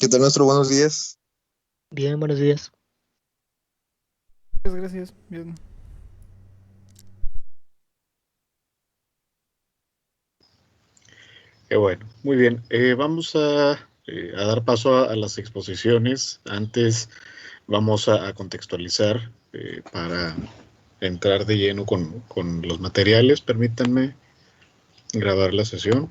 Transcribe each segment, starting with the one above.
¿Qué tal, nuestro? Buenos días. Bien, buenos días. Gracias. Bien. Qué bueno, muy bien. Vamos a dar paso a las exposiciones. Antes vamos a contextualizar para entrar de lleno con los materiales. Permítanme grabar la sesión.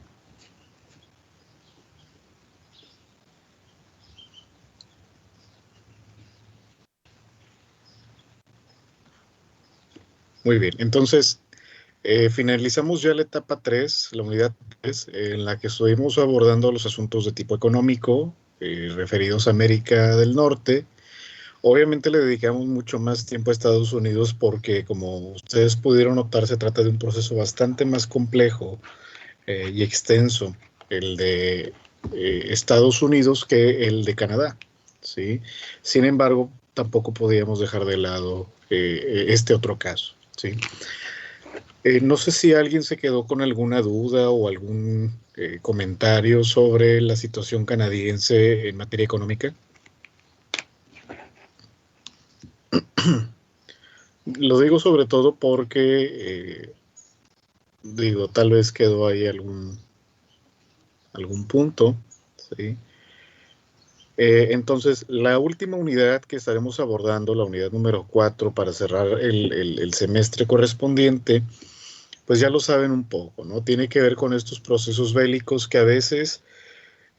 Muy bien, entonces finalizamos ya la etapa 3, la unidad 3, en la que estuvimos abordando los asuntos de tipo económico referidos a América del Norte. Obviamente le dedicamos mucho más tiempo a Estados Unidos porque, como ustedes pudieron notar, se trata de un proceso bastante más complejo y extenso, el de Estados Unidos, que el de Canadá, ¿sí? Sin embargo, tampoco podíamos dejar de lado este otro caso, ¿sí? No sé si alguien se quedó con alguna duda o algún comentario sobre la situación canadiense en materia económica. Lo digo sobre todo porque digo, tal vez quedó ahí algún punto, ¿sí? Entonces, la última unidad que estaremos abordando, la unidad número 4, para cerrar el semestre correspondiente, pues ya lo saben un poco, ¿no? Tiene que ver con estos procesos bélicos que a veces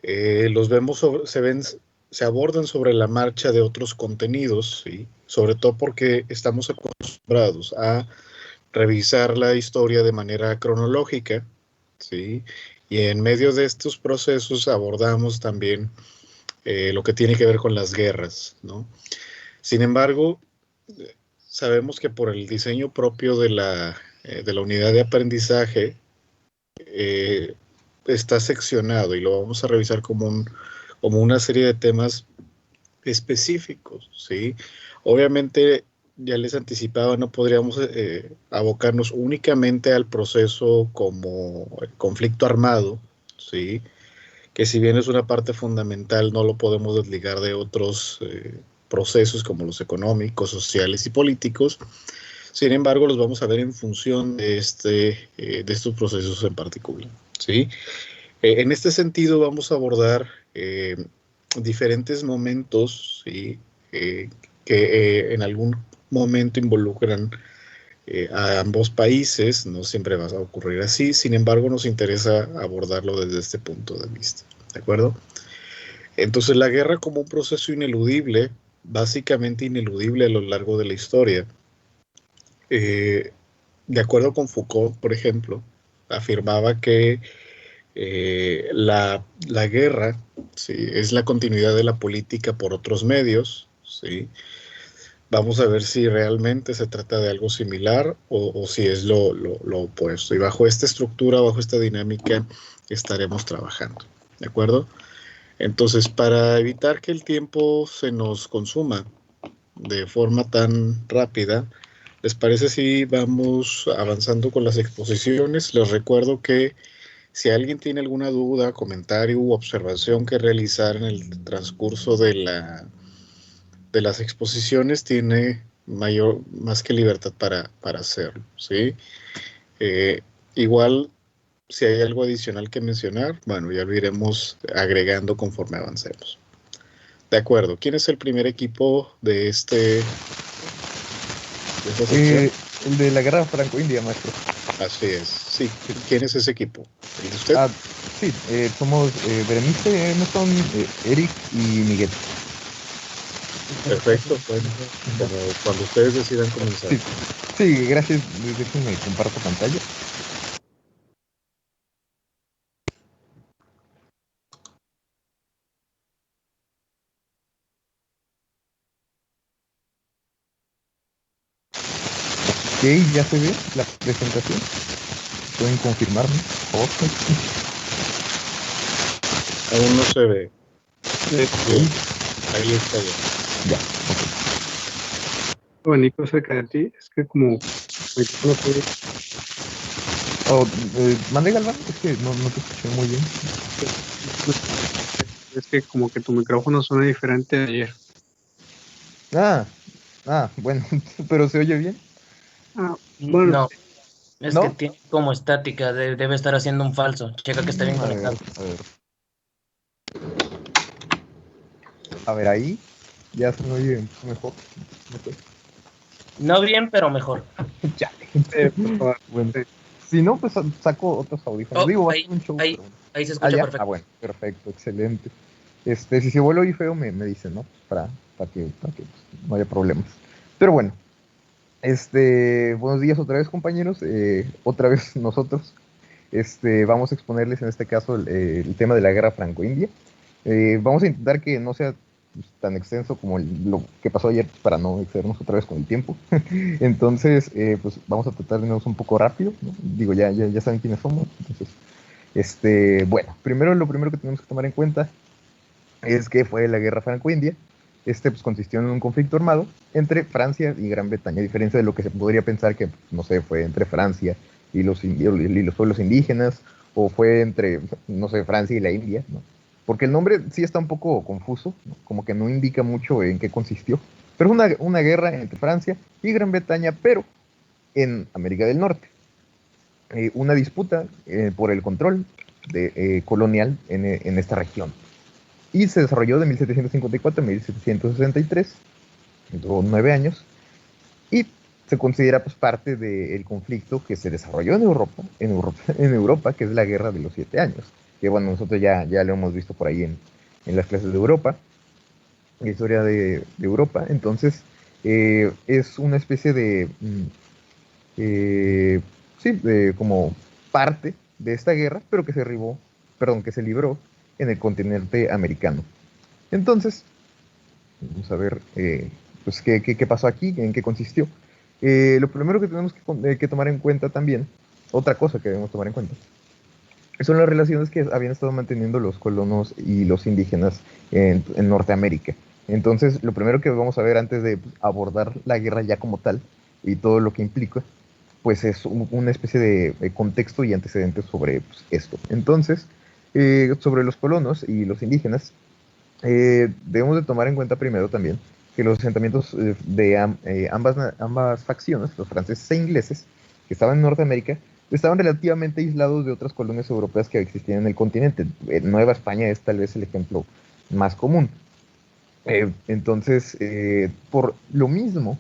los vemos, se abordan sobre la marcha de otros contenidos, ¿sí? Sobre todo porque estamos acostumbrados a revisar la historia de manera cronológica, ¿sí? Y en medio de estos procesos abordamos también lo que tiene que ver con las guerras, ¿no? Sin embargo, sabemos que por el diseño propio de la unidad de aprendizaje eh, está seccionado y lo vamos a revisar como una serie de temas específicos, ¿sí? Obviamente, ya les anticipaba, no podríamos abocarnos únicamente al proceso como el conflicto armado, ¿sí? Que si bien es una parte fundamental, no lo podemos desligar de otros procesos como los económicos, sociales y políticos. Sin embargo, los vamos a ver en función de estos procesos en particular, ¿sí? En este sentido, vamos a abordar diferentes momentos, ¿sí? Eh, que en algún momento involucran a ambos países. No siempre va a ocurrir así, sin embargo, nos interesa abordarlo desde este punto de vista, ¿de acuerdo? Entonces, la guerra como un proceso ineludible, básicamente ineludible a lo largo de la historia, eh, de acuerdo con Foucault, por ejemplo, afirmaba que la guerra, ¿sí? Es la continuidad de la política por otros medios, ¿sí? Vamos a ver si realmente se trata de algo similar o si es lo opuesto. Y bajo esta estructura, bajo esta dinámica, estaremos trabajando, ¿de acuerdo? Entonces, para evitar que el tiempo se nos consuma de forma tan rápida, ¿les parece si vamos avanzando con las exposiciones? Les recuerdo que si alguien tiene alguna duda, comentario u observación que realizar en el transcurso de las exposiciones, tiene más que libertad para hacerlo, ¿sí? Eh, igual, si hay algo adicional que mencionar, bueno, ya lo iremos agregando conforme avancemos. De acuerdo, ¿quién es el primer equipo de esta sección? El de la guerra franco-india, maestro. Así es, sí. ¿Quién es ese equipo? ¿El de usted? Ah, sí, somos Berenice, Emerson, Eric y Miguel. Perfecto, bueno, como cuando ustedes decidan comenzar. Sí, sí, gracias. Déjenme comparto pantalla. Ok, ya se ve la presentación. Pueden confirmarme, por favor. Aún no se ve. Bien, Ok, ahí está ya. ya. Abanico cerca de ti, es que como el micrófono tuyo Oh, mande Galván, es que no te escuché muy bien. Es que como que tu micrófono suena diferente de ayer. Bueno, pero ¿se oye bien? Bueno, No, es ¿No? que tiene como estática, debe estar haciendo un falso. Checa que está bien A ver, conectado. a ver, ahí ya se me oye mejor. No sé. No bien, pero mejor. Ya. por favor. Bueno, Sí. si no, pues saco otros audífonos. Oh, Digo, va a ser ahí, un show, ahí, pero bueno. ahí se Ah, escucha ya. Ah, perfecto. bueno, perfecto, excelente. Si se vuelve hoy feo, me dicen, ¿no? Para que pues, no haya problemas. Pero bueno, buenos días otra vez, compañeros. Otra vez nosotros. Vamos a exponerles en este caso el tema de la guerra franco-india. Vamos a intentar que no sea pues, tan extenso como lo que pasó ayer, pues, para no excedernos otra vez con el tiempo. Entonces, pues vamos a tratar de irnos un poco rápido, ¿no? Digo, ya saben quiénes somos. Entonces, bueno, lo primero que tenemos que tomar en cuenta es que fue la guerra franco-india. Pues consistió en un conflicto armado entre Francia y Gran Bretaña, a diferencia de lo que se podría pensar que, no sé, fue entre Francia y los pueblos indígenas, o fue entre, no sé, Francia y la India, ¿no? Porque el nombre sí está un poco confuso, ¿no? Como que no indica mucho en qué consistió. Pero es una guerra entre Francia y Gran Bretaña, pero en América del Norte. Una disputa por el control colonial en esta región y se desarrolló de 1754 a 1763, duró 9 años, y se considera pues parte del conflicto que se desarrolló en Europa, que es la Guerra de los 7 Años, que bueno, nosotros ya lo hemos visto por ahí en las clases de Europa, la historia de Europa. Entonces, es una especie eh, sí, como parte de esta guerra, pero que se libró en el continente americano. Entonces, vamos a ver pues, qué pasó aquí, en qué consistió. Lo primero que tenemos que tomar en cuenta también, otra cosa que debemos tomar en cuenta, son las relaciones que habían estado manteniendo los colonos y los indígenas en Norteamérica. Entonces, lo primero que vamos a ver antes de pues, abordar la guerra ya como tal y todo lo que implica, pues es una especie de contexto y antecedentes sobre pues, esto. Entonces, sobre los colonos y los indígenas, debemos de tomar en cuenta primero también que los asentamientos ambas facciones, los franceses e ingleses, que estaban en Norteamérica, estaban relativamente aislados de otras colonias europeas que existían en el continente. Nueva España es tal vez el ejemplo más común. Entonces, por lo mismo,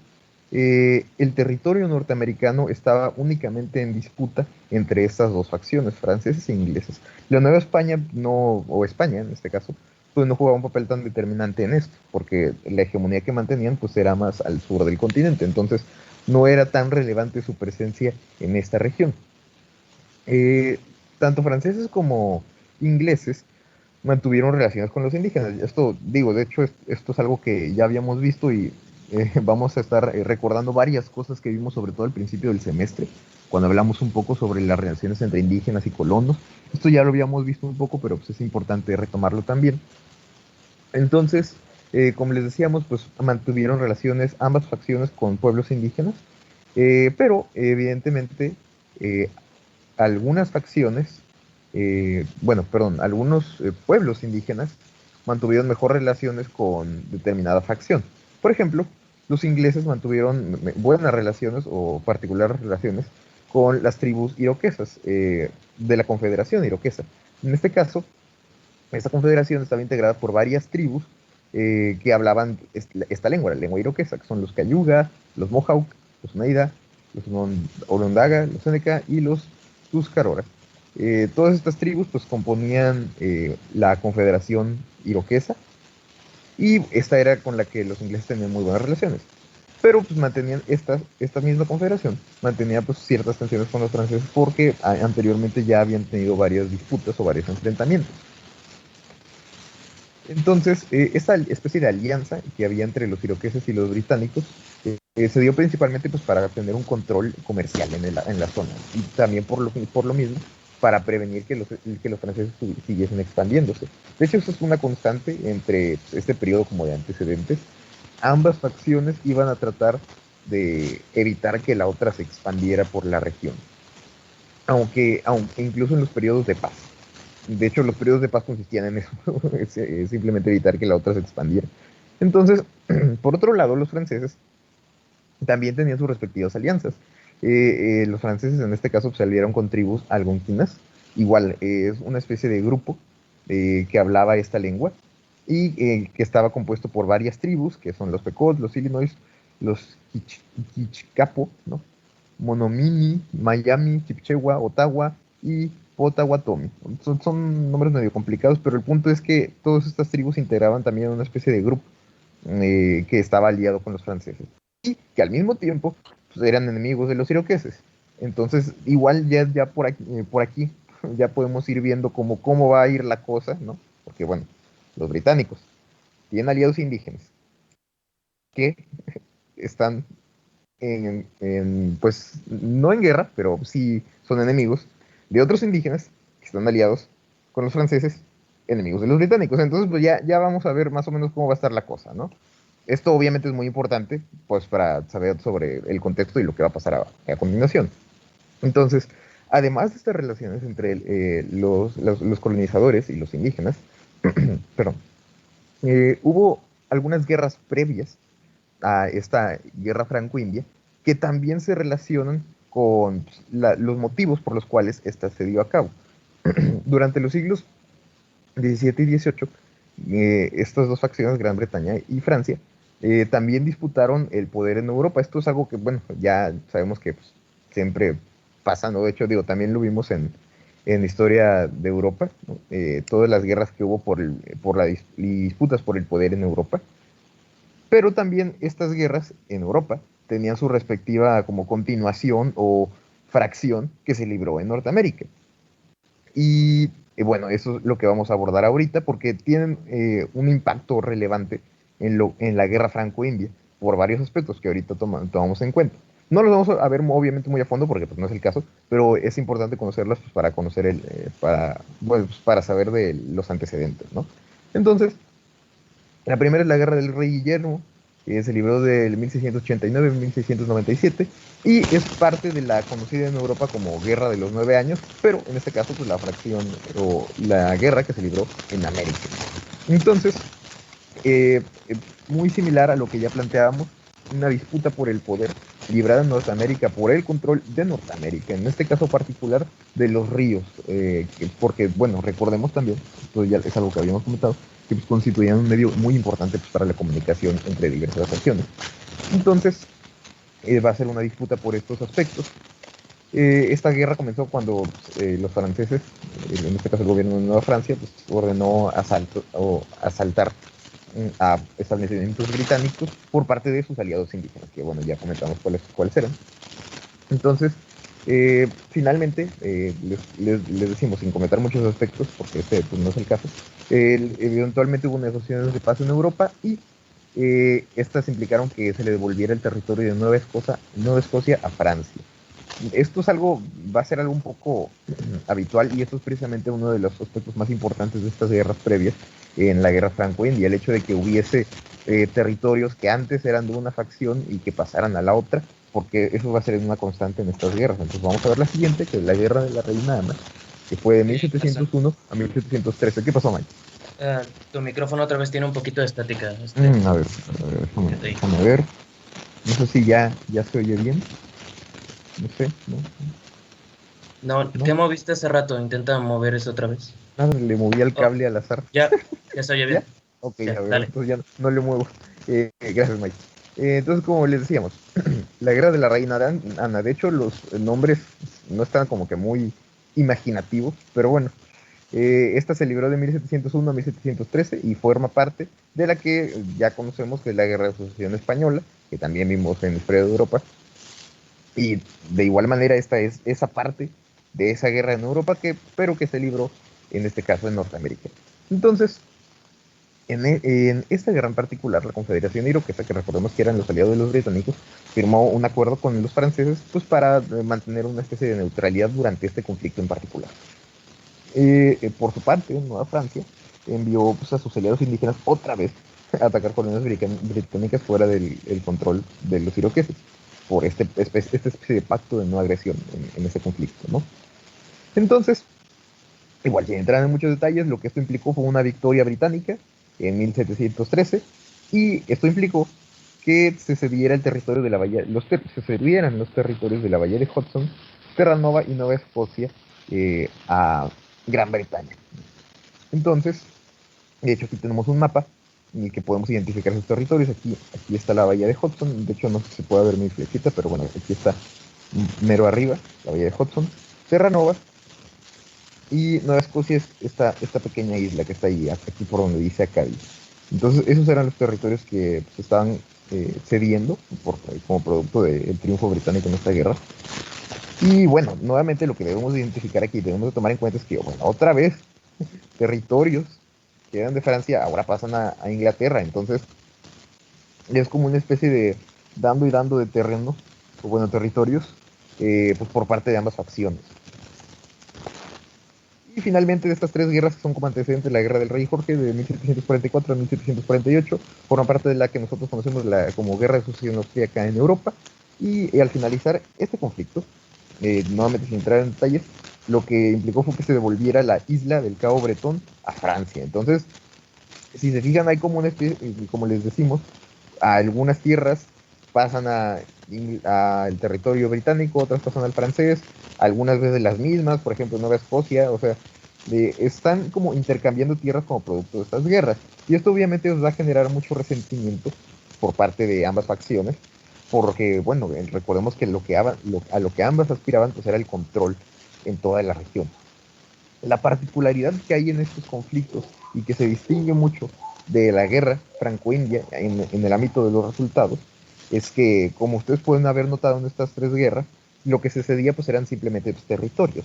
el territorio norteamericano estaba únicamente en disputa entre estas dos facciones, franceses e ingleses. La Nueva España, no, o España en este caso, pues no jugaba un papel tan determinante en esto, porque la hegemonía que mantenían pues era más al sur del continente, entonces no era tan relevante su presencia en esta región. Eh, Tanto franceses como ingleses mantuvieron relaciones con los indígenas. Esto, digo, de hecho, esto es algo que ya habíamos visto y vamos a estar recordando varias cosas que vimos, sobre todo al principio del semestre, cuando hablamos un poco sobre las relaciones entre indígenas y colonos. Esto ya lo habíamos visto un poco, pero pues es importante retomarlo también. Entonces, como les decíamos, pues mantuvieron relaciones ambas facciones con pueblos indígenas, pero evidentemente eh, algunas facciones, algunos pueblos indígenas mantuvieron mejor relaciones con determinada facción. Por ejemplo, los ingleses mantuvieron buenas relaciones o particulares relaciones con las tribus iroquesas de la Confederación Iroquesa. En este caso, esta confederación estaba integrada por varias tribus que hablaban esta lengua, la lengua iroquesa, que son los Cayuga, los Mohawk, los Oneida, los Onondaga, los Seneca y los Tuscarora. Todas estas tribus pues componían la confederación iroquesa y esta era con la que los ingleses tenían muy buenas relaciones. Pero pues mantenían esta misma confederación, mantenía pues ciertas tensiones con los franceses porque anteriormente ya habían tenido varias disputas o varios enfrentamientos. Entonces, esta especie de alianza que había entre los iroqueses y los británicos se dio principalmente pues, para tener un control comercial en la zona y también por lo mismo para prevenir que los franceses siguiesen expandiéndose. De hecho, eso es una constante entre este periodo como de antecedentes. Ambas facciones iban a tratar de evitar que la otra se expandiera por la región, aunque incluso en los periodos de paz. De hecho, los periodos de paz consistían en eso, simplemente evitar que la otra se expandiera. Entonces, por otro lado, los franceses también tenían sus respectivas alianzas. Los franceses en este caso se aliaron con tribus algonquinas, igual es una especie de grupo que hablaba esta lengua y que estaba compuesto por varias tribus, que son los Pequot, los Illinois, los Quichcapo, ¿no? Monomini, Miami, Chipchewa, Ottawa y Potawatomi. Son nombres medio complicados, pero el punto es que todas estas tribus integraban también una especie de grupo que estaba aliado con los franceses y que al mismo tiempo pues, eran enemigos de los iroqueses. Entonces, igual ya por aquí ya podemos ir viendo cómo va a ir la cosa, ¿no? Porque, bueno, los británicos tienen aliados indígenas que están pues, no en guerra, pero sí son enemigos de otros indígenas que están aliados con los franceses, enemigos de los británicos. Entonces, pues ya vamos a ver más o menos cómo va a estar la cosa, ¿no? Esto obviamente es muy importante, pues, para saber sobre el contexto y lo que va a pasar a continuación. Entonces, además de estas relaciones entre los colonizadores y los indígenas, perdón, hubo algunas guerras previas a esta guerra franco-india que también se relacionan con los motivos por los cuales esta se dio a cabo. Durante los siglos XVII y XVIII, estas dos facciones, Gran Bretaña y Francia, también disputaron el poder en Europa. Esto es algo que, bueno, ya sabemos que pues, siempre pasa, ¿no? De hecho, digo, también lo vimos en historia de Europa, ¿no? Todas las guerras que hubo por las disputas por el poder en Europa. Pero también estas guerras en Europa tenían su respectiva como continuación o fracción que se libró en Norteamérica. Y bueno, eso es lo que vamos a abordar ahorita porque tienen un impacto relevante en la guerra franco-india por varios aspectos que ahorita tomamos en cuenta. No los vamos a ver obviamente muy a fondo porque pues, no es el caso, pero es importante conocerlas pues, para conocer para saber de los antecedentes, ¿no? Entonces, la primera es la Guerra del Rey Guillermo, que se libró del 1689 a 1697 y es parte de la conocida en Europa como Guerra de los 9 años, pero en este caso pues la fracción o la guerra que se libró en América. Entonces, muy similar a lo que ya planteábamos, una disputa por el poder librada en Norteamérica por el control de Norteamérica, en este caso particular de los ríos, porque, bueno, recordemos también, esto ya es algo que habíamos comentado, que pues, constituían un medio muy importante pues, para la comunicación entre diversas naciones. Entonces, va a ser una disputa por estos aspectos. Esta guerra comenzó cuando los franceses, en este caso el gobierno de Nueva Francia, pues, ordenó asaltar a establecimientos británicos por parte de sus aliados indígenas, que bueno, ya comentamos cuáles eran. Entonces, finalmente, les decimos, sin comentar muchos aspectos, porque este pues, no es el caso, eventualmente hubo negociaciones de paz en Europa y estas implicaron que se le devolviera el territorio de Nueva Escocia a Francia. Esto es algo, va a ser algo un poco habitual y esto es precisamente uno de los aspectos más importantes de estas guerras previas en la guerra franco-india, el hecho de que hubiese territorios que antes eran de una facción y que pasaran a la otra, porque eso va a ser una constante en estas guerras. Entonces vamos a ver la siguiente, que es la Guerra de la Reina Ana, que fue de 1701 a 1713. ¿Qué pasó, Mike? Tu micrófono otra vez tiene un poquito de estática. A ver, déjame ver. No sé si ya se oye bien. No sé, No, ¿qué moviste hace rato? Intenta mover eso otra vez. Nada, le moví el cable al azar. Ya se oye bien. ¿Ya? Ok, Ya, a ver, dale. entonces ya no le muevo. Gracias, Mike. Entonces, como les decíamos, la Guerra de la Reina Ana, de hecho, los nombres no están como que muy imaginativos, pero bueno, esta se libró de 1701 a 1713 y forma parte de la que ya conocemos, que es la Guerra de Sucesión Española, que también vimos en la historia de Europa. Y de igual manera esta es esa parte de esa guerra en Europa, pero que se libró en este caso en Norteamérica. Entonces, en esta guerra en particular, la Confederación Iroquesa, que recordemos que eran los aliados de los británicos, firmó un acuerdo con los franceses pues, para mantener una especie de neutralidad durante este conflicto en particular. Por su parte, Nueva Francia envió pues, a sus aliados indígenas otra vez a atacar colonias británicas fuera del control de los iroqueses, por esta especie de pacto de no agresión en ese conflicto, ¿no? Entonces, Igual, sin entrar en muchos detalles, lo que esto implicó fue una victoria británica en 1713, y esto implicó que se cediera el territorio de la bahía, se cedieran los territorios de la bahía de Hudson, Terranova y Nueva Escocia a Gran Bretaña. Entonces, de hecho, aquí tenemos un mapa en el que podemos identificar esos territorios. Aquí está la bahía de Hudson. De hecho, no sé si se puede ver mi flechita, pero bueno, aquí está mero arriba, la bahía de Hudson, Terranova, y Nueva Escocia es esta pequeña isla que está ahí, aquí por donde dice Acadie. Entonces, esos eran los territorios que se estaban cediendo como producto del triunfo británico en esta guerra. Y bueno, nuevamente lo que debemos identificar aquí, debemos de tomar en cuenta es que, bueno, otra vez, territorios que eran de Francia ahora pasan a Inglaterra. Entonces, es como una especie de dando y dando de terreno, o bueno, territorios, pues por parte de ambas facciones. Y finalmente, de estas tres guerras que son como antecedentes, la guerra del rey Jorge de 1744 a 1748, forma parte de la que nosotros conocemos como guerra de sucesión austríaca en Europa. Y al finalizar este conflicto, nuevamente sin entrar en detalles, lo que implicó fue que se devolviera la isla del Cabo Bretón a Francia. Entonces, si se fijan, hay como una especie, como les decimos, algunas tierras pasan al territorio británico, otras pasan al francés, algunas veces las mismas, por ejemplo, Nueva Escocia, o sea, están como intercambiando tierras como producto de estas guerras. Y esto obviamente os va a generar mucho resentimiento por parte de ambas facciones, porque, bueno, recordemos que a lo que ambas aspiraban pues era el control en toda la región. La particularidad que hay en estos conflictos y que se distingue mucho de la guerra franco-india en el ámbito de los resultados es que, como ustedes pueden haber notado en estas tres guerras, lo que se cedía pues eran simplemente pues, territorios.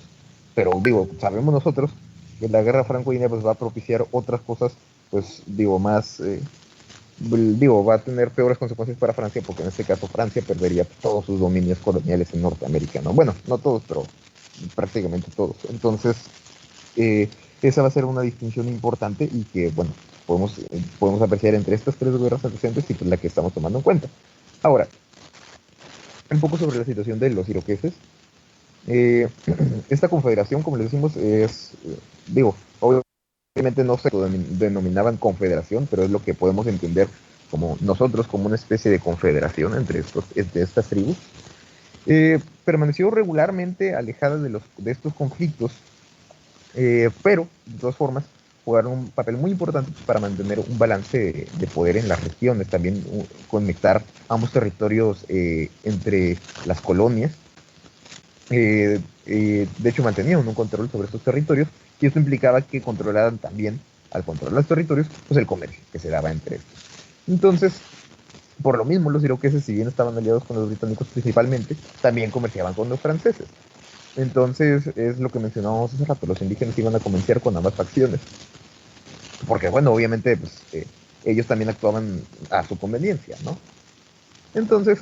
Pero digo, sabemos nosotros que la guerra franco-india pues va a propiciar otras cosas, pues digo, más, va a tener peores consecuencias para Francia, porque en este caso Francia perdería todos sus dominios coloniales en Norteamérica, ¿no? Bueno, no todos, pero prácticamente todos. Entonces, esa va a ser una distinción importante y que, bueno, podemos apreciar entre estas tres guerras antecedentes y pues la que estamos tomando en cuenta. Ahora, un poco sobre la situación de los iroqueses. Esta confederación, como les decimos, obviamente no se denominaban confederación, pero es lo que podemos entender como nosotros, como una especie de confederación entre estas tribus. Permaneció regularmente alejada de estos conflictos, pero de todas formas jugaron un papel muy importante para mantener un balance de poder en las regiones, también conectar ambos territorios entre las colonias. De hecho, mantenían un control sobre estos territorios, y esto implicaba que controlaran también, al controlar los territorios, pues el comercio que se daba entre estos. Entonces, por lo mismo, los iroqueses, si bien estaban aliados con los británicos principalmente, también comerciaban con los franceses. Entonces, es lo que mencionábamos hace rato, los indígenas iban a comerciar con ambas facciones. Porque, bueno, obviamente, pues, ellos también actuaban a su conveniencia, ¿no? Entonces,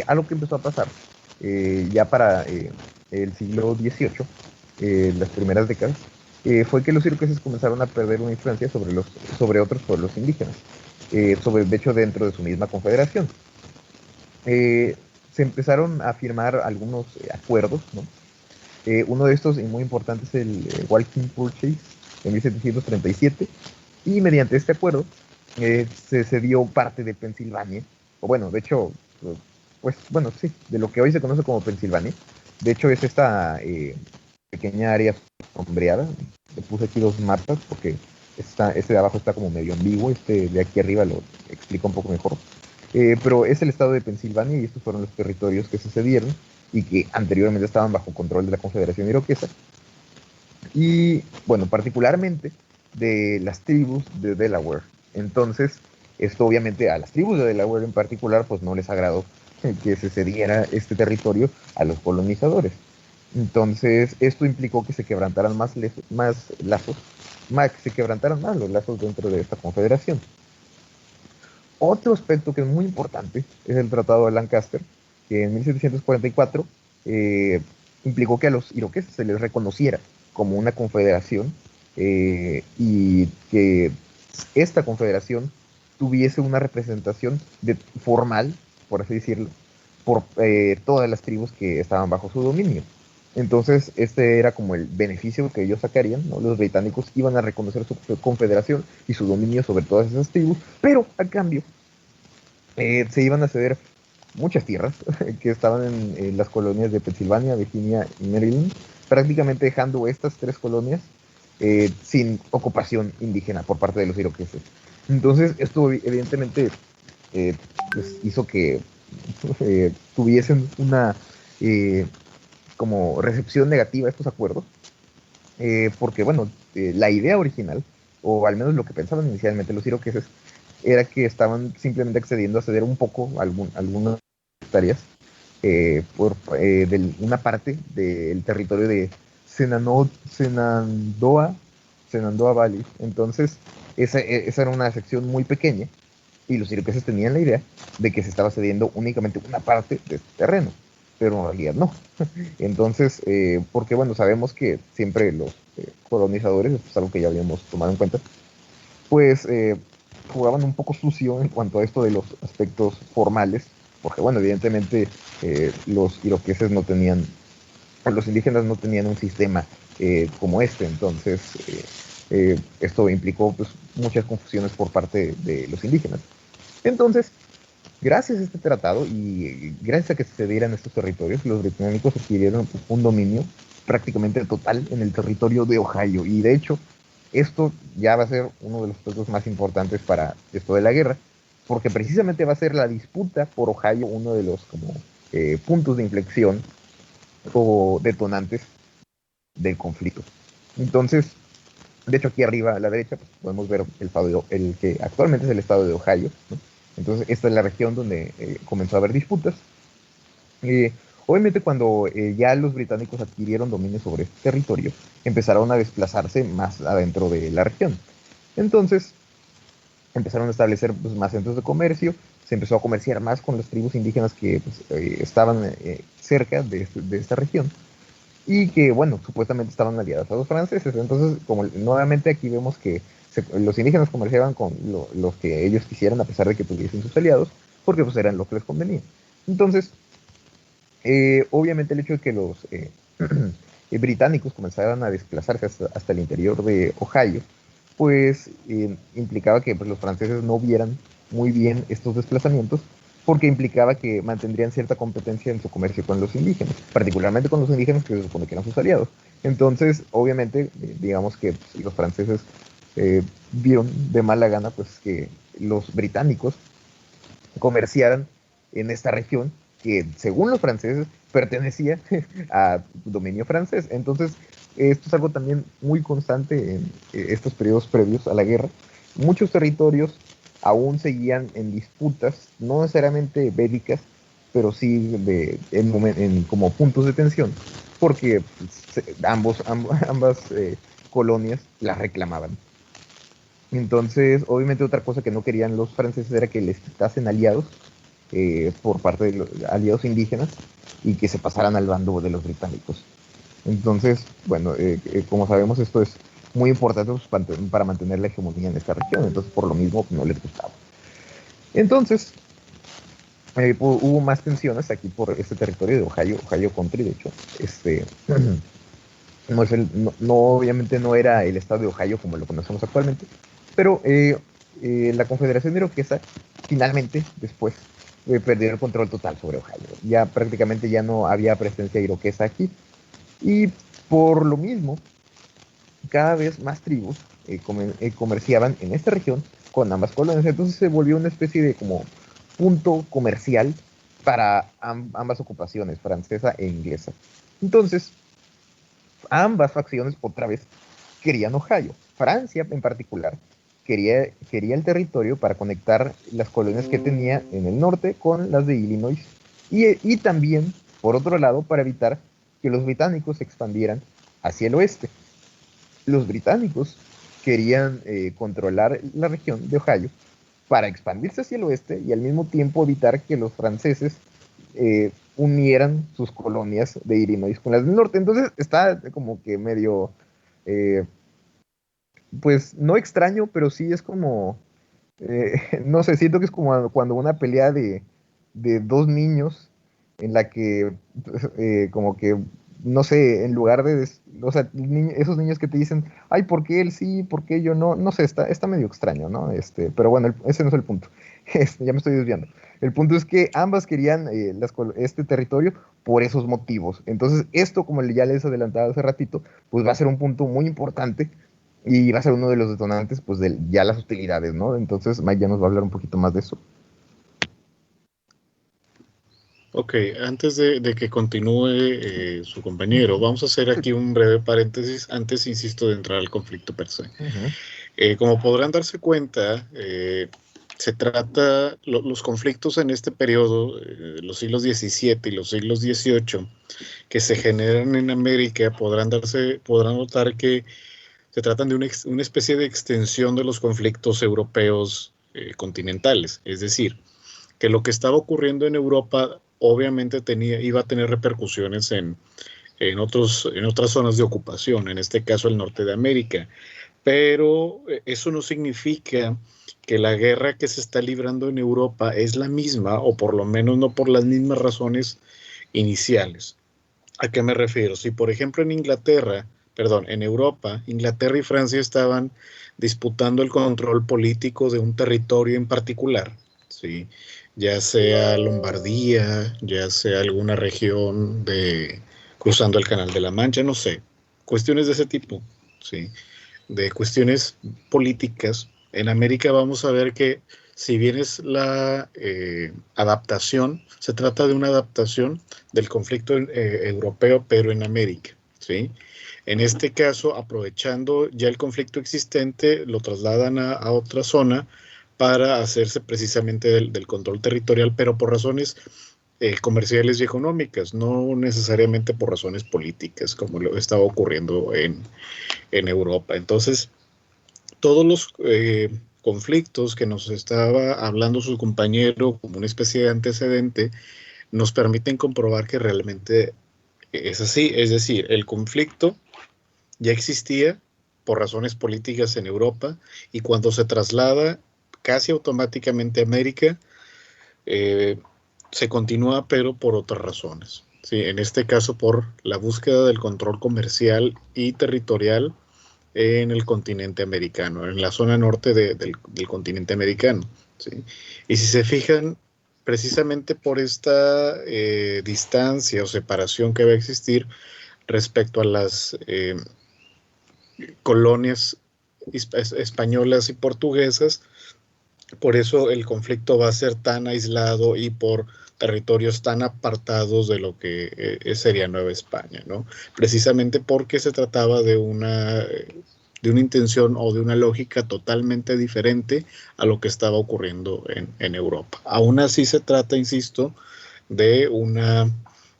algo que empezó a pasar ya para el siglo XVIII, las primeras décadas, fue que los iroqueses comenzaron a perder una influencia sobre otros pueblos indígenas, de hecho dentro de su misma confederación. Se empezaron a firmar algunos acuerdos, ¿no? Uno de estos, y muy importante, es el Walking Purchase de 1737, y mediante este acuerdo se cedió parte de Pensilvania, o bueno, de hecho, pues bueno, sí, de lo que hoy se conoce como Pensilvania. De hecho, es esta pequeña área sombreada. Le puse aquí dos mapas porque este de abajo está como medio ambiguo, este de aquí arriba lo explica un poco mejor. Pero es el estado de Pensilvania, y estos fueron los territorios que se cedieron y que anteriormente estaban bajo control de la Confederación Iroquesa. Y bueno, particularmente de las tribus de Delaware. Entonces, esto obviamente a las tribus de Delaware en particular, pues no les agradó que se cediera este territorio a los colonizadores. Entonces, esto implicó que se quebrantaran más lazos, que se quebrantaran más los lazos dentro de esta confederación. Otro aspecto que es muy importante es el Tratado de Lancaster, que en 1744 implicó que a los iroqueses se les reconociera como una confederación, y que esta confederación tuviese una representación formal, por así decirlo, por todas las tribus que estaban bajo su dominio. Entonces, este era como el beneficio que ellos sacarían, ¿no? Los británicos iban a reconocer su confederación y su dominio sobre todas esas tribus, pero a cambio se iban a ceder muchas tierras que estaban en las colonias de Pensilvania, Virginia y Maryland, prácticamente dejando estas tres colonias sin ocupación indígena por parte de los iroqueses. Entonces, esto evidentemente eh, pues hizo que tuviesen una como recepción negativa a estos acuerdos, porque bueno, la idea original, o al menos lo que pensaban inicialmente los iroqueses, era que estaban simplemente accediendo a ceder un poco, algunas hectáreas, de una parte del territorio de Senandoah Valley. Entonces, esa era una sección muy pequeña, y los iroqueses tenían la idea de que se estaba cediendo únicamente una parte de este terreno, pero en realidad no. Entonces, porque bueno, sabemos que siempre los colonizadores, esto es algo que ya habíamos tomado en cuenta, pues jugaban un poco sucio en cuanto a esto de los aspectos formales, porque bueno, evidentemente los iroqueses no tenían, los indígenas no tenían un sistema como este, entonces esto implicó pues, muchas confusiones por parte de los indígenas. Entonces, gracias a este tratado y gracias a que se dieran estos territorios, los británicos adquirieron un dominio prácticamente total en el territorio de Ohio. Y de hecho, esto ya va a ser uno de los aspectos más importantes para esto de la guerra, porque precisamente va a ser la disputa por Ohio uno de los como puntos de inflexión o detonantes del conflicto. Entonces, de hecho aquí arriba a la derecha pues, podemos ver el que actualmente es el estado de Ohio, ¿no? Entonces esta es la región donde comenzó a haber disputas. Obviamente cuando ya los británicos adquirieron dominio sobre este territorio, empezaron a desplazarse más adentro de la región. Entonces empezaron a establecer pues, más centros de comercio, se empezó a comerciar más con las tribus indígenas que pues, estaban cerca de esta región y que, bueno, supuestamente estaban aliadas a los franceses. Entonces, como nuevamente aquí vemos que los indígenas comerciaban con los que ellos quisieran, a pesar de que tuviesen sus aliados, porque pues eran lo que les convenía. Entonces, obviamente el hecho de que los británicos comenzaran a desplazarse hasta el interior de Ohio, pues implicaba que pues, los franceses no vieran muy bien estos desplazamientos, porque implicaba que mantendrían cierta competencia en su comercio con los indígenas, particularmente con los indígenas que se supone que eran sus aliados. Entonces, obviamente, digamos que pues, los franceses vieron de mala gana pues que los británicos comerciaran en esta región que, según los franceses, pertenecía a dominio francés. Entonces, esto es algo también muy constante en estos periodos previos a la guerra. Muchos territorios aún seguían en disputas, no necesariamente bélicas, pero sí como puntos de tensión, porque ambas colonias las reclamaban. Entonces, obviamente otra cosa que no querían los franceses era que les quitasen aliados por parte de los aliados indígenas y que se pasaran al bando de los británicos. Entonces, bueno, como sabemos, esto es muy importante pues, para mantener la hegemonía en esta región, entonces por lo mismo no les gustaba. Entonces, hubo más tensiones aquí por este territorio de Ohio Country, de hecho, obviamente no era el estado de Ohio como lo conocemos actualmente, pero la Confederación Iroquesa finalmente después perdió el control total sobre Ohio. Ya prácticamente ya no había presencia iroquesa aquí y por lo mismo cada vez más tribus comerciaban en esta región con ambas colonias. Entonces se volvió una especie de como punto comercial para ambas ocupaciones, francesa e inglesa. Entonces, ambas facciones otra vez querían Ohio. Francia en particular quería el territorio para conectar las colonias que tenía en el norte con las de Illinois y también, por otro lado, para evitar que los británicos se expandieran hacia el oeste. Los británicos querían controlar la región de Ohio para expandirse hacia el oeste y al mismo tiempo evitar que los franceses unieran sus colonias de Illinois con las del norte. Entonces está como que medio, pues no extraño, pero sí es como, no sé, siento que es como cuando una pelea de dos niños en la que como que no sé, en lugar de, o sea, esos niños que te dicen, ay, ¿por qué él sí, por qué yo no? No sé, está medio extraño, ¿no? Pero bueno, ese no es el punto. Ya me estoy desviando. El punto es que ambas querían este territorio por esos motivos. Entonces, esto, como ya les adelantaba hace ratito, pues va a ser un punto muy importante y va a ser uno de los detonantes, pues, de ya las hostilidades, ¿no? Entonces, Mike ya nos va a hablar un poquito más de eso. Ok, antes de que continúe su compañero, vamos a hacer aquí un breve paréntesis antes, insisto, de entrar al conflicto per se. Ujú. Como podrán darse cuenta, se trata, los conflictos en este periodo, los siglos XVII y los siglos XVIII, que se generan en América, podrán notar que se tratan de una especie de extensión de los conflictos europeos continentales. Es decir, que lo que estaba ocurriendo en Europa obviamente iba a tener repercusiones en otras zonas de ocupación, en este caso el norte de América. Pero eso no significa que la guerra que se está librando en Europa es la misma, o por lo menos no por las mismas razones iniciales. ¿A qué me refiero? Si, por ejemplo, en Europa, Inglaterra y Francia estaban disputando el control político de un territorio en particular, ¿sí? Ya sea Lombardía, ya sea alguna región cruzando el Canal de la Mancha, no sé, cuestiones de ese tipo, ¿sí? De cuestiones políticas. En América vamos a ver que si bien es la adaptación, se trata de una adaptación del conflicto europeo, pero en América, ¿sí? En este caso, aprovechando ya el conflicto existente, lo trasladan a otra zona para hacerse precisamente del control territorial, pero por razones comerciales y económicas, no necesariamente por razones políticas, como lo estaba ocurriendo en Europa. Entonces, todos los conflictos que nos estaba hablando su compañero como una especie de antecedente nos permiten comprobar que realmente es así. Es decir, el conflicto ya existía por razones políticas en Europa y cuando se traslada casi automáticamente a América, eh, se continúa pero por otras razones. Sí, en este caso por la búsqueda del control comercial y territorial en el continente americano, en la zona norte del continente americano, ¿sí? Y si se fijan, precisamente por esta distancia o separación que va a existir respecto a las colonias españolas y portuguesas, por eso el conflicto va a ser tan aislado y por territorios tan apartados de lo que sería Nueva España, ¿no? Precisamente porque se trataba de una intención o de una lógica totalmente diferente a lo que estaba ocurriendo en Europa. Aún así se trata, insisto, de una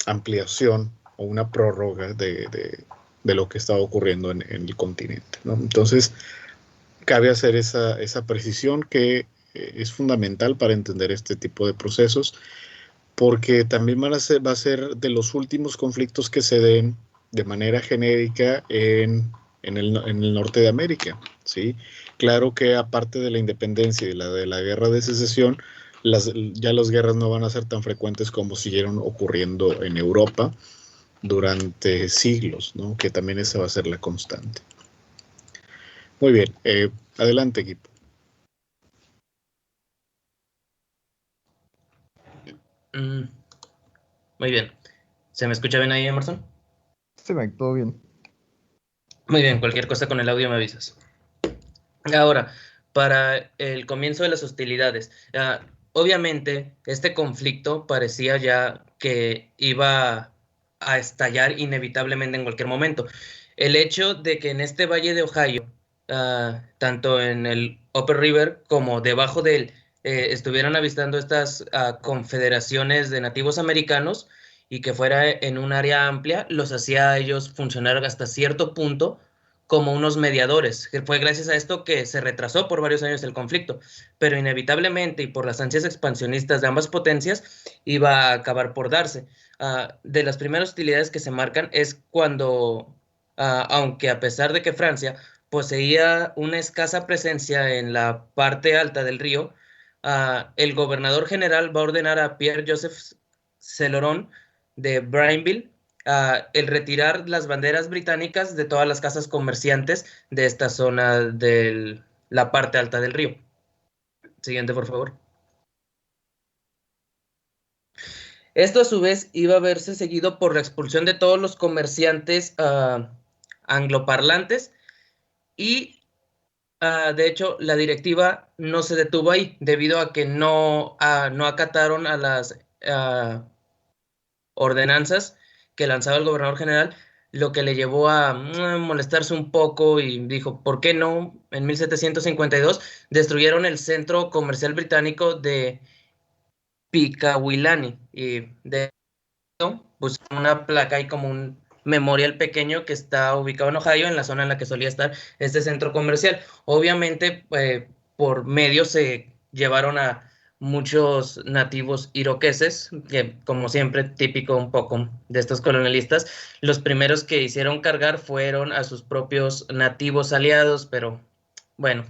ampliación o una prórroga de lo que estaba ocurriendo en el continente, ¿no? Entonces, cabe hacer esa precisión que es fundamental para entender este tipo de procesos, porque también va a ser de los últimos conflictos que se den de manera genérica en el norte de América, ¿sí? Claro que aparte de la independencia y de la guerra de secesión, ya las guerras no van a ser tan frecuentes como siguieron ocurriendo en Europa durante siglos, ¿no? Que también esa va a ser la constante. Muy bien, adelante, equipo. Muy bien. ¿Se me escucha bien ahí, Emerson? Sí, Mike, todo bien. Muy bien, cualquier cosa con el audio me avisas. Ahora, para el comienzo de las hostilidades, obviamente este conflicto parecía ya que iba a estallar inevitablemente en cualquier momento. El hecho de que en este valle de Ohio, tanto en el Upper River como debajo de él, estuvieran avistando estas confederaciones de nativos americanos y que fuera en un área amplia, los hacía a ellos funcionar hasta cierto punto como unos mediadores, que fue gracias a esto que se retrasó por varios años el conflicto, pero inevitablemente y por las ansias expansionistas de ambas potencias iba a acabar por darse. De las primeras hostilidades que se marcan es cuando, aunque a pesar de que Francia poseía una escasa presencia en la parte alta del río, el gobernador general va a ordenar a Pierre Joseph Celeron de Brainville el retirar las banderas británicas de todas las casas comerciantes de esta zona de la parte alta del río. Siguiente, por favor. Esto a su vez iba a verse seguido por la expulsión de todos los comerciantes angloparlantes y de hecho la directiva no se detuvo ahí debido a que no acataron a las ordenanzas que lanzaba el gobernador general, lo que le llevó a molestarse un poco y dijo, ¿por qué no? En 1752 destruyeron el centro comercial británico de Pickawillany y de eso pues una placa y como un memorial pequeño que está ubicado en Ohio, en la zona en la que solía estar este centro comercial. Obviamente por medio se llevaron a muchos nativos iroqueses, que como siempre típico un poco de estos colonialistas, los primeros que hicieron cargar fueron a sus propios nativos aliados, pero bueno,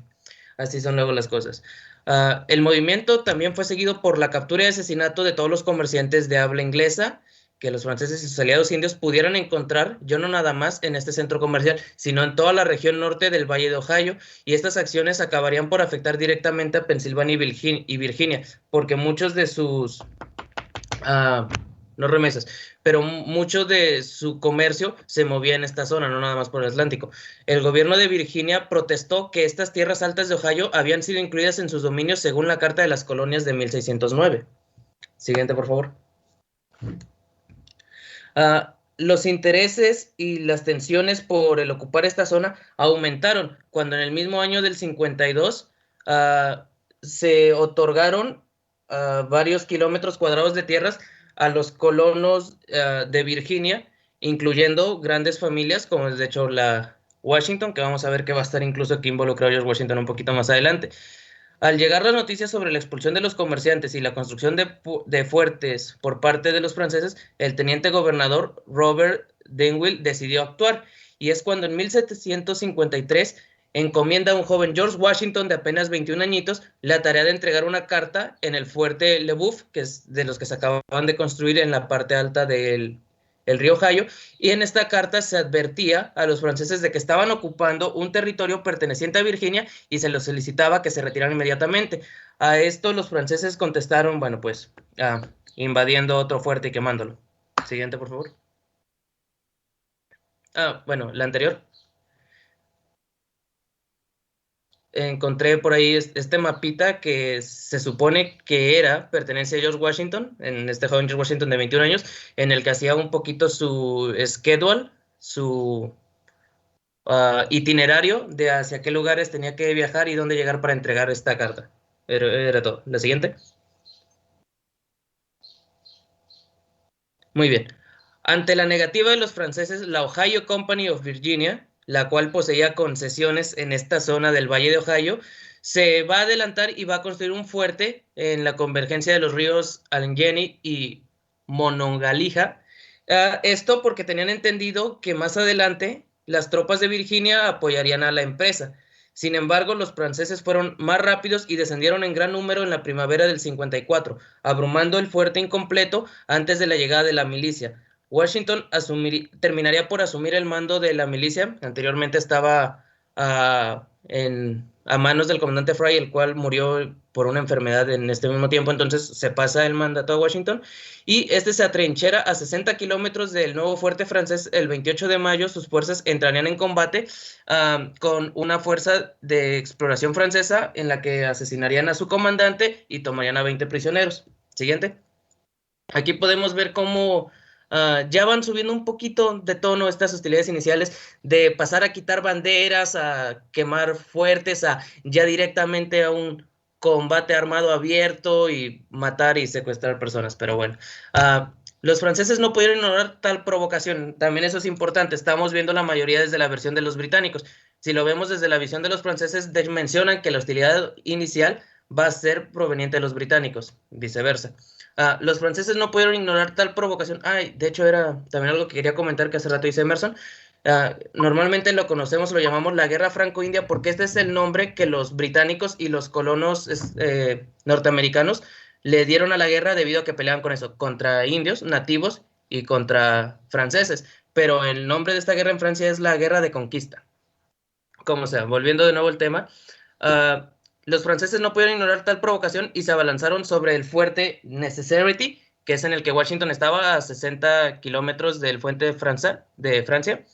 así son luego las cosas. El movimiento también fue seguido por la captura y asesinato de todos los comerciantes de habla inglesa que los franceses y sus aliados indios pudieran encontrar, yo no nada más en este centro comercial, sino en toda la región norte del Valle de Ohio, y estas acciones acabarían por afectar directamente a Pensilvania y Virginia, porque muchos de sus, no remesas, pero mucho de su comercio se movía en esta zona, no nada más por el Atlántico. El gobierno de Virginia protestó que estas tierras altas de Ohio habían sido incluidas en sus dominios según la Carta de las Colonias de 1609. Siguiente, por favor. Los intereses y las tensiones por el ocupar esta zona aumentaron cuando en el mismo año del 52 se otorgaron varios kilómetros cuadrados de tierras a los colonos de Virginia, incluyendo grandes familias como de hecho la Washington, que vamos a ver que va a estar incluso aquí involucrado George Washington un poquito más adelante. Al llegar las noticias sobre la expulsión de los comerciantes y la construcción de fuertes por parte de los franceses, el teniente gobernador Robert Denville decidió actuar, y es cuando en 1753 encomienda a un joven George Washington de apenas 21 añitos la tarea de entregar una carta en el fuerte Le Boeuf, que es de los que se acababan de construir en la parte alta del río Ohio, y en esta carta se advertía a los franceses de que estaban ocupando un territorio perteneciente a Virginia y se los solicitaba que se retiraran inmediatamente. A esto los franceses contestaron, bueno, pues, invadiendo otro fuerte y quemándolo. Siguiente, por favor. Bueno, la anterior. Encontré por ahí este mapita que se supone que pertenece a George Washington, en este joven George Washington de 21 años, en el que hacía un poquito su schedule, su itinerario de hacia qué lugares tenía que viajar y dónde llegar para entregar esta carta. Era todo. La siguiente. Muy bien. Ante la negativa de los franceses, la Ohio Company of Virginia, la cual poseía concesiones en esta zona del Valle de Ohio, se va a adelantar y va a construir un fuerte en la convergencia de los ríos Allegheny y Monongahela. Esto porque tenían entendido que más adelante las tropas de Virginia apoyarían a la empresa. Sin embargo, los franceses fueron más rápidos y descendieron en gran número en la primavera del 54, abrumando el fuerte incompleto antes de la llegada de la milicia. Washington terminaría por asumir el mando de la milicia. Anteriormente estaba a manos del comandante Fry, el cual murió por una enfermedad en este mismo tiempo, entonces se pasa el mandato a Washington, y este se atrinchera a 60 kilómetros del nuevo fuerte francés. El 28 de mayo sus fuerzas entrarían en combate con una fuerza de exploración francesa en la que asesinarían a su comandante y tomarían a 20 prisioneros. Siguiente. Aquí podemos ver cómo ya van subiendo un poquito de tono estas hostilidades iniciales, de pasar a quitar banderas, a quemar fuertes, a ya directamente a un combate armado abierto y matar y secuestrar personas. Pero bueno, los franceses no pudieron ignorar tal provocación. También eso es importante. Estamos viendo la mayoría desde la versión de los británicos. Si lo vemos desde la visión de los franceses, mencionan que la hostilidad inicial va a ser proveniente de los británicos, viceversa. Los franceses no pudieron ignorar tal provocación. De hecho era también algo que quería comentar que hace rato dice Emerson. Normalmente lo conocemos, lo llamamos la Guerra Franco-India, porque este es el nombre que los británicos y los colonos norteamericanos le dieron a la guerra debido a que peleaban con eso, contra indios nativos y contra franceses, pero el nombre de esta guerra en Francia es la Guerra de Conquista. Como sea, volviendo de nuevo al tema, los franceses no pudieron ignorar tal provocación y se abalanzaron sobre el fuerte Necessity, que es en el que Washington estaba a 60 kilómetros del fuerte de Francia.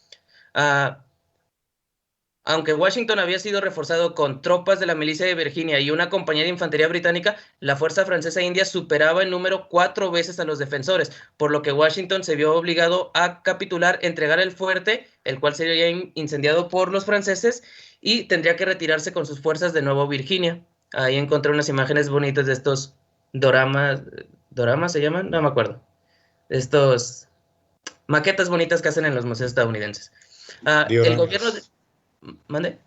Aunque Washington había sido reforzado con tropas de la milicia de Virginia y una compañía de infantería británica, la fuerza francesa india superaba en número 4 veces a los defensores, por lo que Washington se vio obligado a capitular, entregar el fuerte, el cual sería incendiado por los franceses, y tendría que retirarse con sus fuerzas de nuevo a Virginia. Ahí encontré unas imágenes bonitas de estos doramas. ¿Doramas se llaman? No me acuerdo. Estos maquetas bonitas que hacen en los museos estadounidenses. El gobierno de... ¿Mande?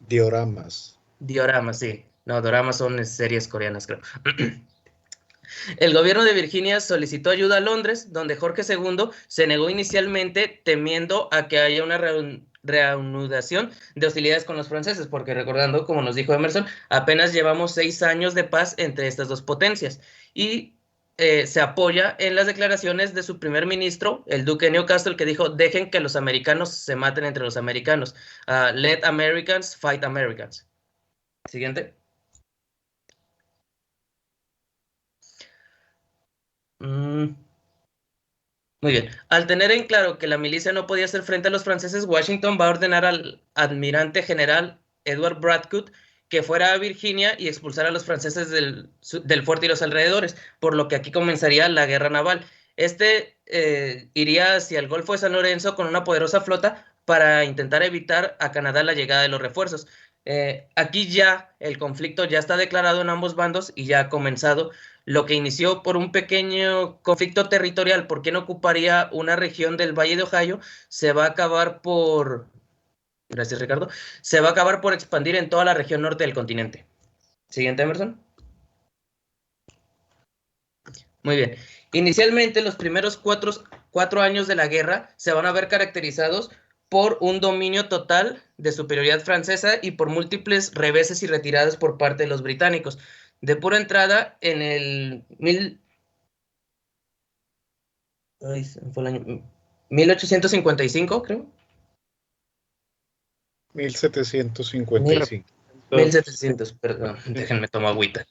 Dioramas. Dioramas, sí. No, doramas son series coreanas, creo. El gobierno de Virginia solicitó ayuda a Londres, donde Jorge II se negó inicialmente, temiendo a que haya una reanudación de hostilidades con los franceses, porque recordando, como nos dijo Emerson, apenas llevamos 6 años de paz entre estas dos potencias. Y se apoya en las declaraciones de su primer ministro, el duque de Newcastle, que dijo: dejen que los americanos se maten entre los americanos. Let Americans fight Americans. Siguiente. Muy bien. Al tener en claro que la milicia no podía hacer frente a los franceses, Washington va a ordenar al almirante general Edward Bradford que fuera a Virginia y expulsara a los franceses del fuerte y los alrededores, por lo que aquí comenzaría la guerra naval. Iría hacia el Golfo de San Lorenzo con una poderosa flota para intentar evitar a Canadá la llegada de los refuerzos. Aquí ya el conflicto ya está declarado en ambos bandos y ya ha comenzado. Lo que inició por un pequeño conflicto territorial, por quién ocuparía una región del Valle de Ohio, se va a acabar por... Gracias, Ricardo. Se va a acabar por expandir en toda la región norte del continente. Siguiente, Emerson. Muy bien. Inicialmente, los primeros cuatro años de la guerra se van a ver caracterizados por un dominio total de superioridad francesa y por múltiples reveses y retiradas por parte de los británicos. De pura entrada, en el 1855, creo. 1755. 1700, perdón, déjenme tomar agüita.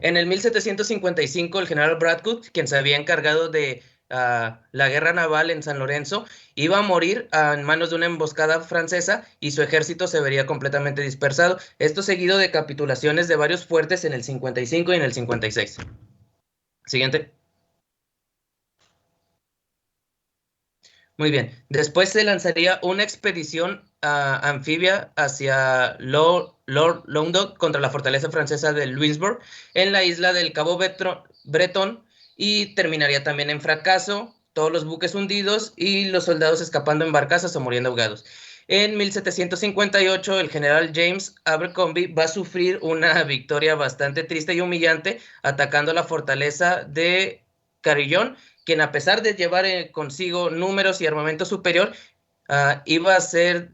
En el 1755, el general Bradford, quien se había encargado de la guerra naval en San Lorenzo, iba a morir en manos de una emboscada francesa y su ejército se vería completamente dispersado. Esto seguido de capitulaciones de varios fuertes en el 55 y en el 56. Siguiente. Muy bien. Después se lanzaría una expedición anfibia hacia Lord London contra la fortaleza francesa de Louisbourg en la isla del Cabo Breton y terminaría también en fracaso, todos los buques hundidos y los soldados escapando en barcazas o muriendo ahogados. En 1758, el general James Abercrombie va a sufrir una victoria bastante triste y humillante atacando la fortaleza de Carillon, quien a pesar de llevar consigo números y armamento superior, iba a ser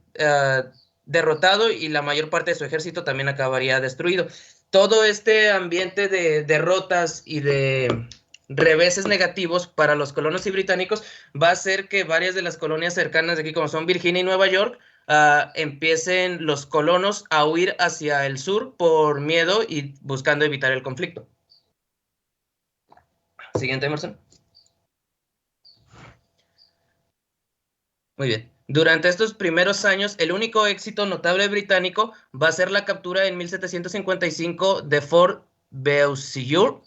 derrotado y la mayor parte de su ejército también acabaría destruido. Todo este ambiente de derrotas y de reveses negativos para los colonos y británicos va a hacer que varias de las colonias cercanas de aquí, como son Virginia y Nueva York, empiecen los colonos a huir hacia el sur por miedo y buscando evitar el conflicto. Siguiente, Emerson. Muy bien. Durante estos primeros años, el único éxito notable británico va a ser la captura en 1755 de Fort Beausejour,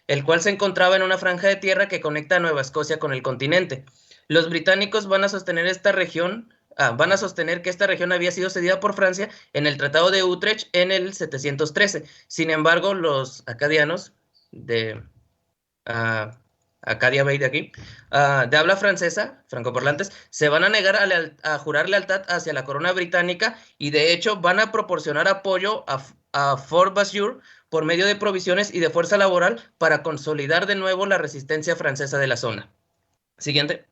el cual se encontraba en una franja de tierra que conecta a Nueva Escocia con el continente. Los británicos van a sostener que esta región había sido cedida por Francia en el Tratado de Utrecht en el 713. Sin embargo, los acadianos de Acadia Bay de aquí, de habla francesa, francoparlantes, se van a negar a jurar lealtad hacia la corona británica y de hecho van a proporcionar apoyo a Fort Beausejour por medio de provisiones y de fuerza laboral para consolidar de nuevo la resistencia francesa de la zona. Siguiente.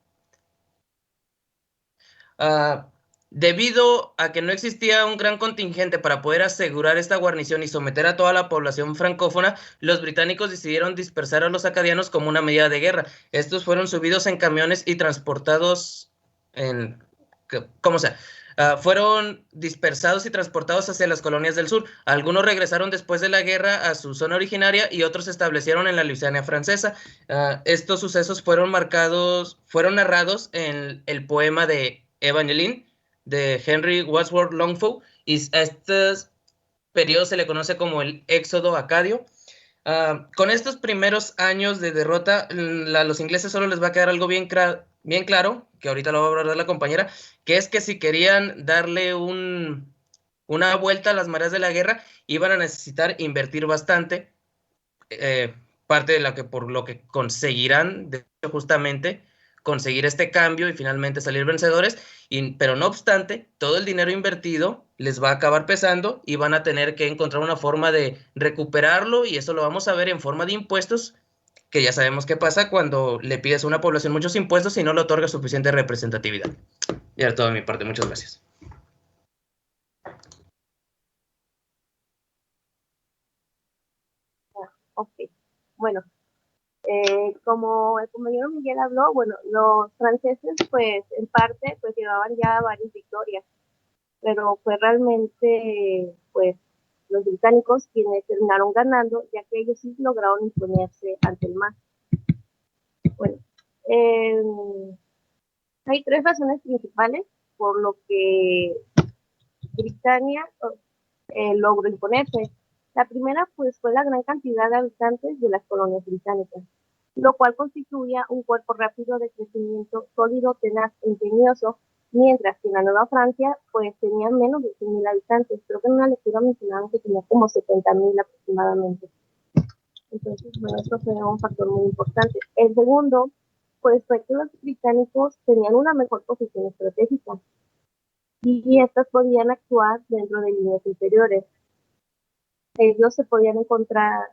Debido a que no existía un gran contingente para poder asegurar esta guarnición y someter a toda la población francófona, los británicos decidieron dispersar a los acadianos como una medida de guerra. Estos fueron subidos en camiones y transportados en... como sea, fueron dispersados y transportados hacia las colonias del sur. Algunos regresaron después de la guerra a su zona originaria y otros se establecieron en la Luisiana francesa. Estos sucesos fueron narrados en el poema de Evangeline de Henry Wadsworth Longfellow, y a estos periodos se le conoce como el Éxodo Acadio. Con estos primeros años de derrota, a los ingleses solo les va a quedar algo bien claro, que ahorita lo va a abordar la compañera, que es que si querían darle una vuelta a las mareas de la guerra, iban a necesitar invertir bastante, parte de por lo que conseguirán, de hecho, justamente, conseguir este cambio y finalmente salir vencedores, pero no obstante, todo el dinero invertido les va a acabar pesando y van a tener que encontrar una forma de recuperarlo, y eso lo vamos a ver en forma de impuestos, que ya sabemos qué pasa cuando le pides a una población muchos impuestos y no le otorga suficiente representatividad. Ya es todo de mi parte, muchas gracias. Ok, bueno, como el compañero Miguel habló, bueno, los franceses pues en parte pues llevaban ya varias victorias, pero fue realmente pues los británicos quienes terminaron ganando, ya que ellos sí lograron imponerse ante el mar. Bueno, eh, hay tres razones principales por lo que Britania logró imponerse. La primera pues fue la gran cantidad de habitantes de las colonias británicas, lo cual constituía un cuerpo rápido de crecimiento sólido, tenaz e ingenioso, mientras que en la Nueva Francia pues tenían menos de 100.000 habitantes. Creo que en una lectura mencionaron que tenía como 70.000 aproximadamente. Entonces, bueno, esto fue un factor muy importante. El segundo, pues fue que los británicos tenían una mejor posición estratégica y estas podían actuar dentro de líneas interiores. Ellos se podían encontrar,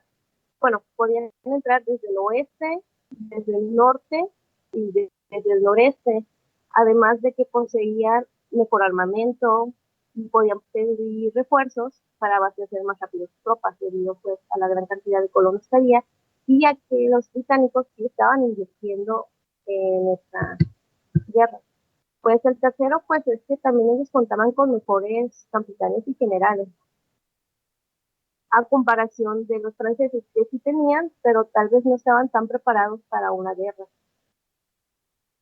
bueno, podían entrar desde el oeste, desde el norte y desde el noreste, además de que conseguían mejor armamento y podían pedir refuerzos para abastecer más rápido sus tropas, debido pues a la gran cantidad de colonos que había y a que los británicos sí estaban invirtiendo en esta guerra. Pues el tercero, pues es que también ellos contaban con mejores capitanes y generales, a comparación de los franceses, que sí tenían, pero tal vez no estaban tan preparados para una guerra.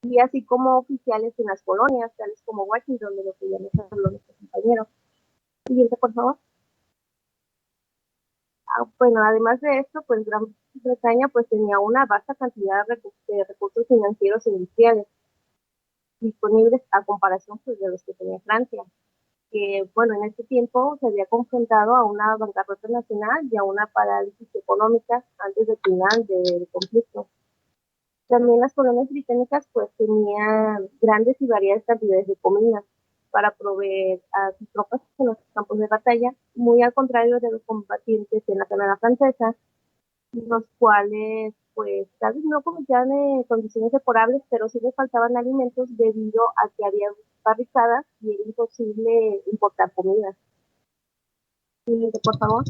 Y así como oficiales en las colonias, tales como Washington, de lo que ya nos habló nuestro compañero. Siguiente, por favor. Bueno, además de esto, pues Gran Bretaña pues tenía una vasta cantidad de recursos financieros e industriales disponibles a comparación pues, de los que tenía Francia, que bueno, en este tiempo se había confrontado a una bancarrota nacional y a una parálisis económica antes del final del conflicto. También las colonias británicas pues tenían grandes y variadas cantidades de comida para proveer a sus tropas en los campos de batalla, muy al contrario de los combatientes en la Guerra Francesa, los cuales pues tal vez no cometían condiciones deplorables, pero sí les faltaban alimentos debido a que había barricadas y era imposible importar comida. Siguiente, por favor.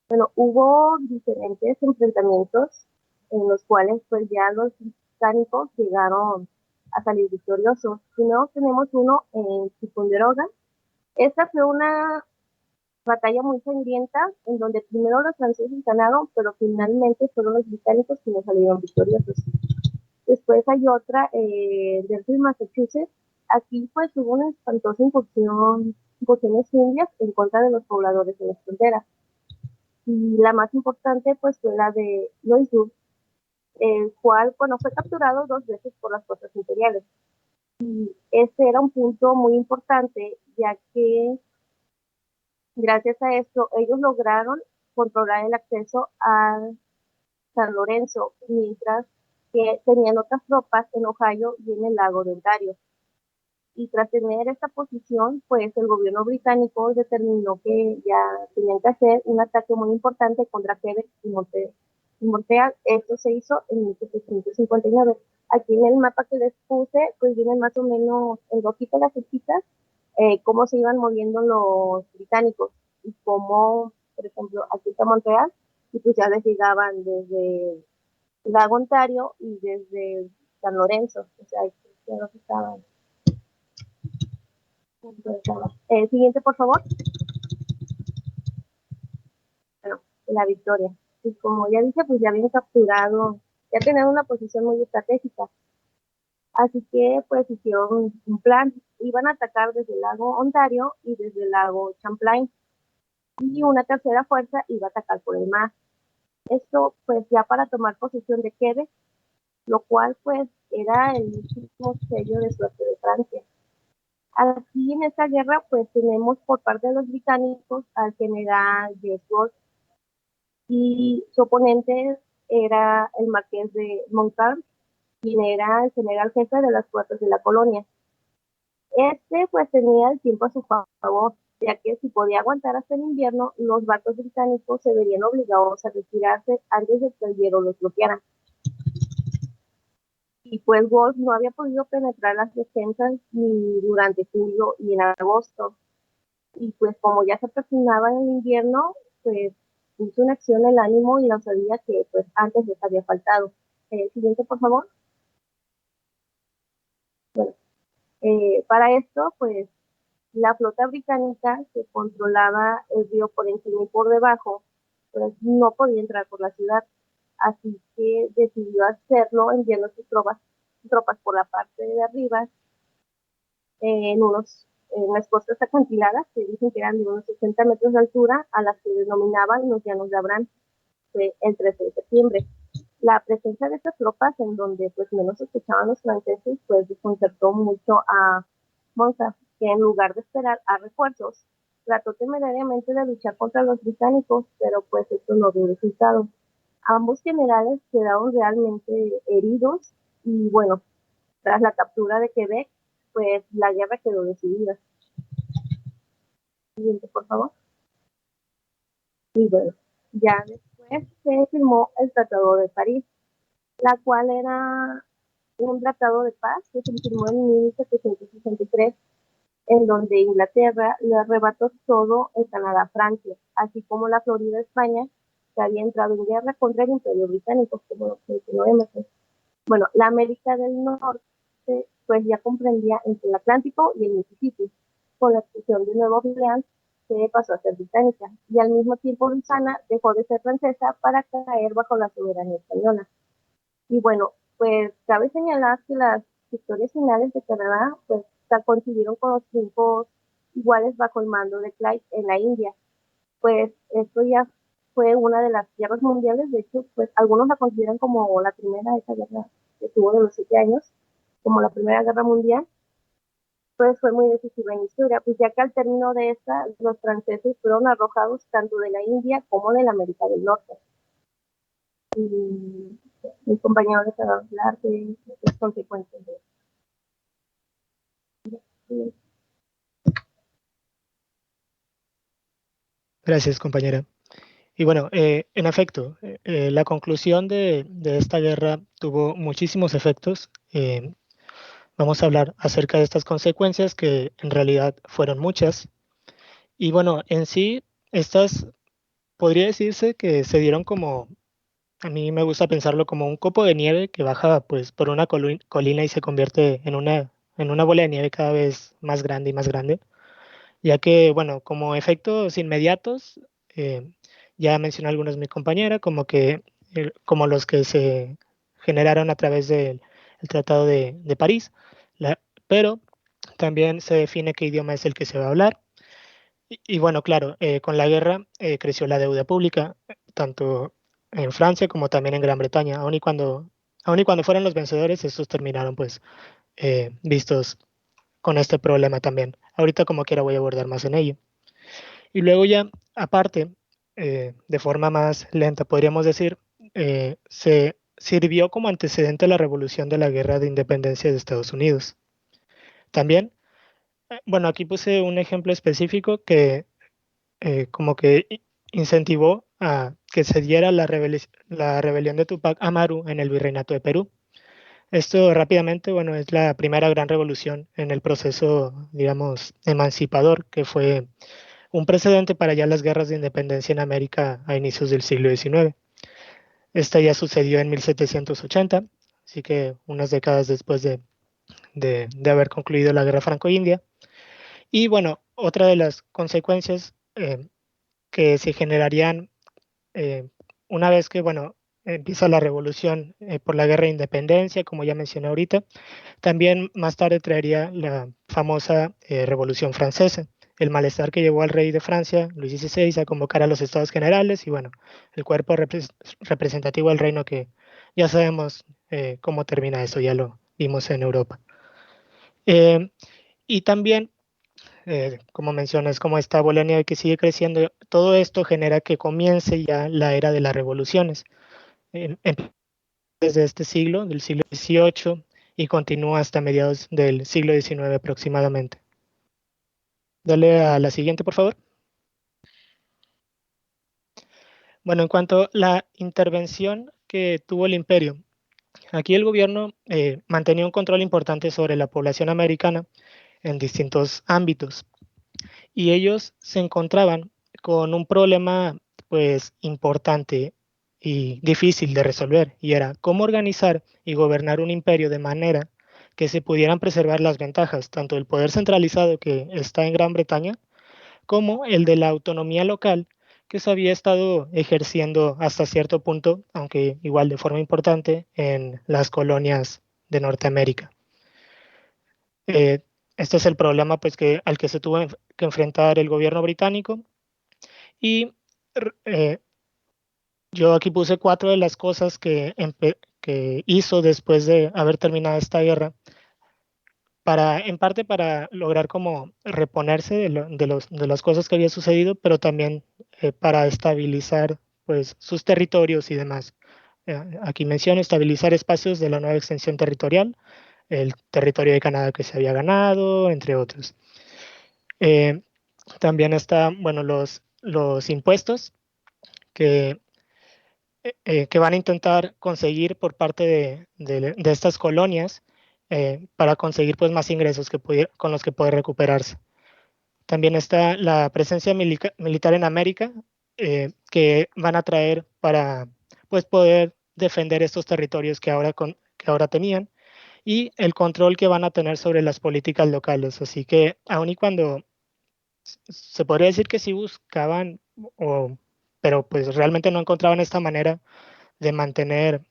Bueno, hubo diferentes enfrentamientos en los cuales pues ya los británicos llegaron a salir victoriosos. Primero tenemos uno en Ticonderoga. Esta fue una batalla muy sangrienta en donde primero los franceses ganaron, pero finalmente fueron los británicos quienes salieron victoriosos. Después hay otra de Massachusetts. Aquí pues hubo una espantosa incursiones indias en contra de los pobladores de las fronteras. Y la más importante pues fue la de Louisbourg, el cual bueno, fue capturado 2 veces por las fuerzas imperiales. Y este era un punto muy importante, ya que gracias a esto ellos lograron controlar el acceso a San Lorenzo, mientras que tenían otras tropas en Ohio y en el lago de Ontario. Y tras tener esta posición, pues el gobierno británico determinó que ya tenían que hacer un ataque muy importante contra Quebec y Montreal. Esto se hizo en 1759. aquí en el mapa que les puse, pues vienen más o menos en rojito las flechitas, cómo se iban moviendo los británicos y cómo, por ejemplo, aquí está Montreal, y pues ya les llegaban desde Lago Ontario y desde San Lorenzo, o sea, ya los estaban. Siguiente, por favor. Bueno, la victoria. Y como ya dije, pues ya habían capturado, ya tenían una posición muy estratégica. Así que pues hicieron un plan. Iban a atacar desde el lago Ontario y desde el lago Champlain. Y una tercera fuerza iba a atacar por el mar. Esto pues ya para tomar posesión de Quebec, lo cual pues era el último sello de suerte de Francia. Aquí en esta guerra pues tenemos por parte de los británicos al general Jesworth y su oponente era el marqués de Montcalm, quien era el general jefe de las fuerzas de la colonia. Este pues tenía el tiempo a su favor, ya que si podía aguantar hasta el invierno, los barcos británicos se verían obligados a retirarse antes de que el hielo los bloqueara. Y pues Wolfe no había podido penetrar las defensas ni durante julio y en agosto. Y pues como ya se aproximaba el invierno, pues puso en acción el ánimo y la osadía que pues antes les había faltado. Siguiente, por favor. Bueno, para esto, pues la flota británica que controlaba el río por encima y por debajo, pues no podía entrar por la ciudad. Así que decidió hacerlo enviando sus tropas por la parte de arriba en las costas acantiladas, que dicen que eran de unos 60 metros de altura, a las que denominaban los llanos de Abraham, el 13 de septiembre. La presencia de estas tropas, en donde pues menos escuchaban los franceses, pues desconcertó mucho a Monza, que en lugar de esperar a refuerzos, trató temerariamente de luchar contra los británicos, pero pues esto no dio resultado. Ambos generales quedaron realmente heridos y bueno, tras la captura de Quebec, pues la guerra quedó decidida. Siguiente, por favor. Y bueno, ya después se firmó el Tratado de París, la cual era un tratado de paz que se firmó en 1763, en donde Inglaterra le arrebató todo el Canadá a Francia, así como la Florida a España, que había entrado en guerra contra el Imperio Británico, como lo mencioné. Bueno, la América del Norte pues ya comprendía entre el Atlántico y el Mississippi, con la excepción de Nueva Orleans, que pasó a ser británica, y al mismo tiempo Luisiana dejó de ser francesa para caer bajo la soberanía española. Y bueno, pues cabe señalar que las victorias finales de Canadá pues coincidieron con los triunfos iguales bajo el mando de Clyde en la India. Pues esto ya fue una de las guerras mundiales, de hecho, pues algunos la consideran como la primera, esa guerra que tuvo de los 7 años, como la Primera Guerra Mundial, pues fue muy decisiva en la historia, pues ya que al término de esta, los franceses fueron arrojados tanto de la India como de la América del Norte. Y mis compañeros les van a hablar de las consecuencias de esto. Gracias, compañera. Y bueno, en efecto, la conclusión de esta guerra tuvo muchísimos efectos. Vamos a hablar acerca de estas consecuencias que en realidad fueron muchas. Y bueno, en sí, estas podría decirse que se dieron como, a mí me gusta pensarlo como un copo de nieve que baja pues por una colina y se convierte en una bola de nieve cada vez más grande y más grande, ya que, bueno, como efectos inmediatos, eh, ya mencioné algunos de mis compañeras, como que, como los que se generaron a través del el Tratado de París, pero también se define qué idioma es el que se va a hablar. Y bueno, claro, con la guerra creció la deuda pública, tanto en Francia como también en Gran Bretaña, aun y cuando fueron los vencedores, estos terminaron pues vistos con este problema también. Ahorita como quiera voy a abordar más en ello. Y luego ya, aparte, de forma más lenta, podríamos decir, se sirvió como antecedente a la revolución de la Guerra de Independencia de Estados Unidos. También, bueno, aquí puse un ejemplo específico que como que incentivó a que se diera la rebelión de Tupac Amaru en el virreinato de Perú. Esto rápidamente, bueno, es la primera gran revolución en el proceso, digamos, emancipador, que fue un precedente para ya las guerras de independencia en América a inicios del siglo XIX. Esta ya sucedió en 1780, así que unas décadas después de haber concluido la guerra franco-india. Y bueno, otra de las consecuencias que se generarían eh, una vez que, bueno, empieza la revolución por la guerra de independencia, como ya mencioné ahorita, también más tarde traería la famosa Revolución Francesa, el malestar que llevó al rey de Francia, Luis XVI, a convocar a los estados generales y, bueno, el cuerpo representativo del reino que ya sabemos cómo termina eso, ya lo vimos en Europa. Eh, y también como mencionas, como esta bola de nieve que sigue creciendo, todo esto genera que comience ya la era de las revoluciones, desde este siglo, del siglo XVIII, y continúa hasta mediados del siglo XIX aproximadamente. Dale a la siguiente, por favor. Bueno, en cuanto a la intervención que tuvo el imperio, aquí el gobierno mantenía un control importante sobre la población americana en distintos ámbitos. Y ellos se encontraban con un problema pues importante y difícil de resolver, y era cómo organizar y gobernar un imperio de manera que se pudieran preservar las ventajas, tanto del poder centralizado que está en Gran Bretaña, como el de la autonomía local que se había estado ejerciendo hasta cierto punto, aunque igual de forma importante, en las colonias de Norteamérica. Eh, este es el problema pues, al que se tuvo que enfrentar el gobierno británico. Y eh, yo aquí puse 4 de las cosas que hizo después de haber terminado esta guerra, en parte para lograr como reponerse de las cosas que había sucedido, pero también para estabilizar pues, sus territorios y demás. Aquí menciono estabilizar espacios de la nueva extensión territorial, el territorio de Canadá que se había ganado, entre otros. También están, bueno, los impuestos que, que van a intentar conseguir por parte de estas colonias para conseguir pues, más ingresos con los que poder recuperarse. También está la presencia militar en América que van a traer para pues, poder defender estos territorios que ahora tenían, y el control que van a tener sobre las políticas locales. Así que aun y cuando se podría decir que sí buscaban, pero pues realmente no encontraban esta manera de mantener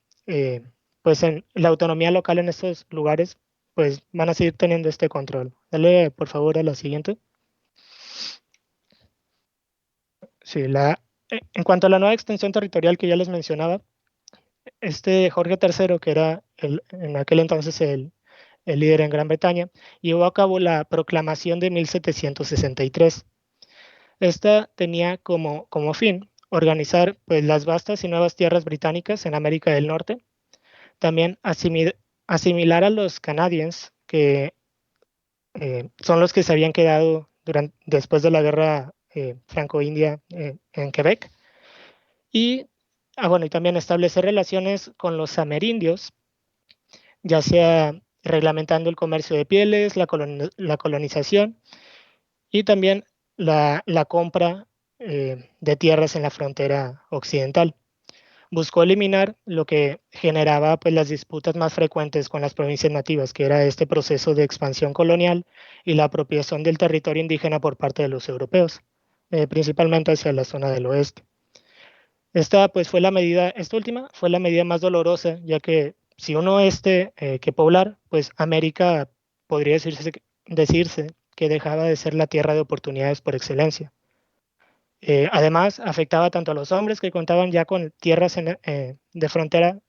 pues la autonomía local en estos lugares, pues van a seguir teniendo este control. Dale por favor a la siguiente. Sí, en cuanto a la nueva extensión territorial que ya les mencionaba, este Jorge III, que era en aquel entonces el líder en Gran Bretaña, llevó a cabo la proclamación de 1763. Esta tenía como fin organizar pues, las vastas y nuevas tierras británicas en América del Norte, también asimilar a los canadiens, que son los que se habían quedado después de la guerra franco-india en Quebec, y, bueno, y también establecer relaciones con los amerindios, ya sea reglamentando el comercio de pieles, la colonización y también la compra de tierras en la frontera occidental. Buscó eliminar lo que generaba pues, las disputas más frecuentes con las provincias nativas, que era este proceso de expansión colonial y la apropiación del territorio indígena por parte de los europeos, principalmente hacia la zona del oeste. Esta última fue la medida más dolorosa, ya que si uno que poblar, pues América podría decirse que dejaba de ser la tierra de oportunidades por excelencia. Además, afectaba tanto a los hombres que contaban ya con tierras de frontera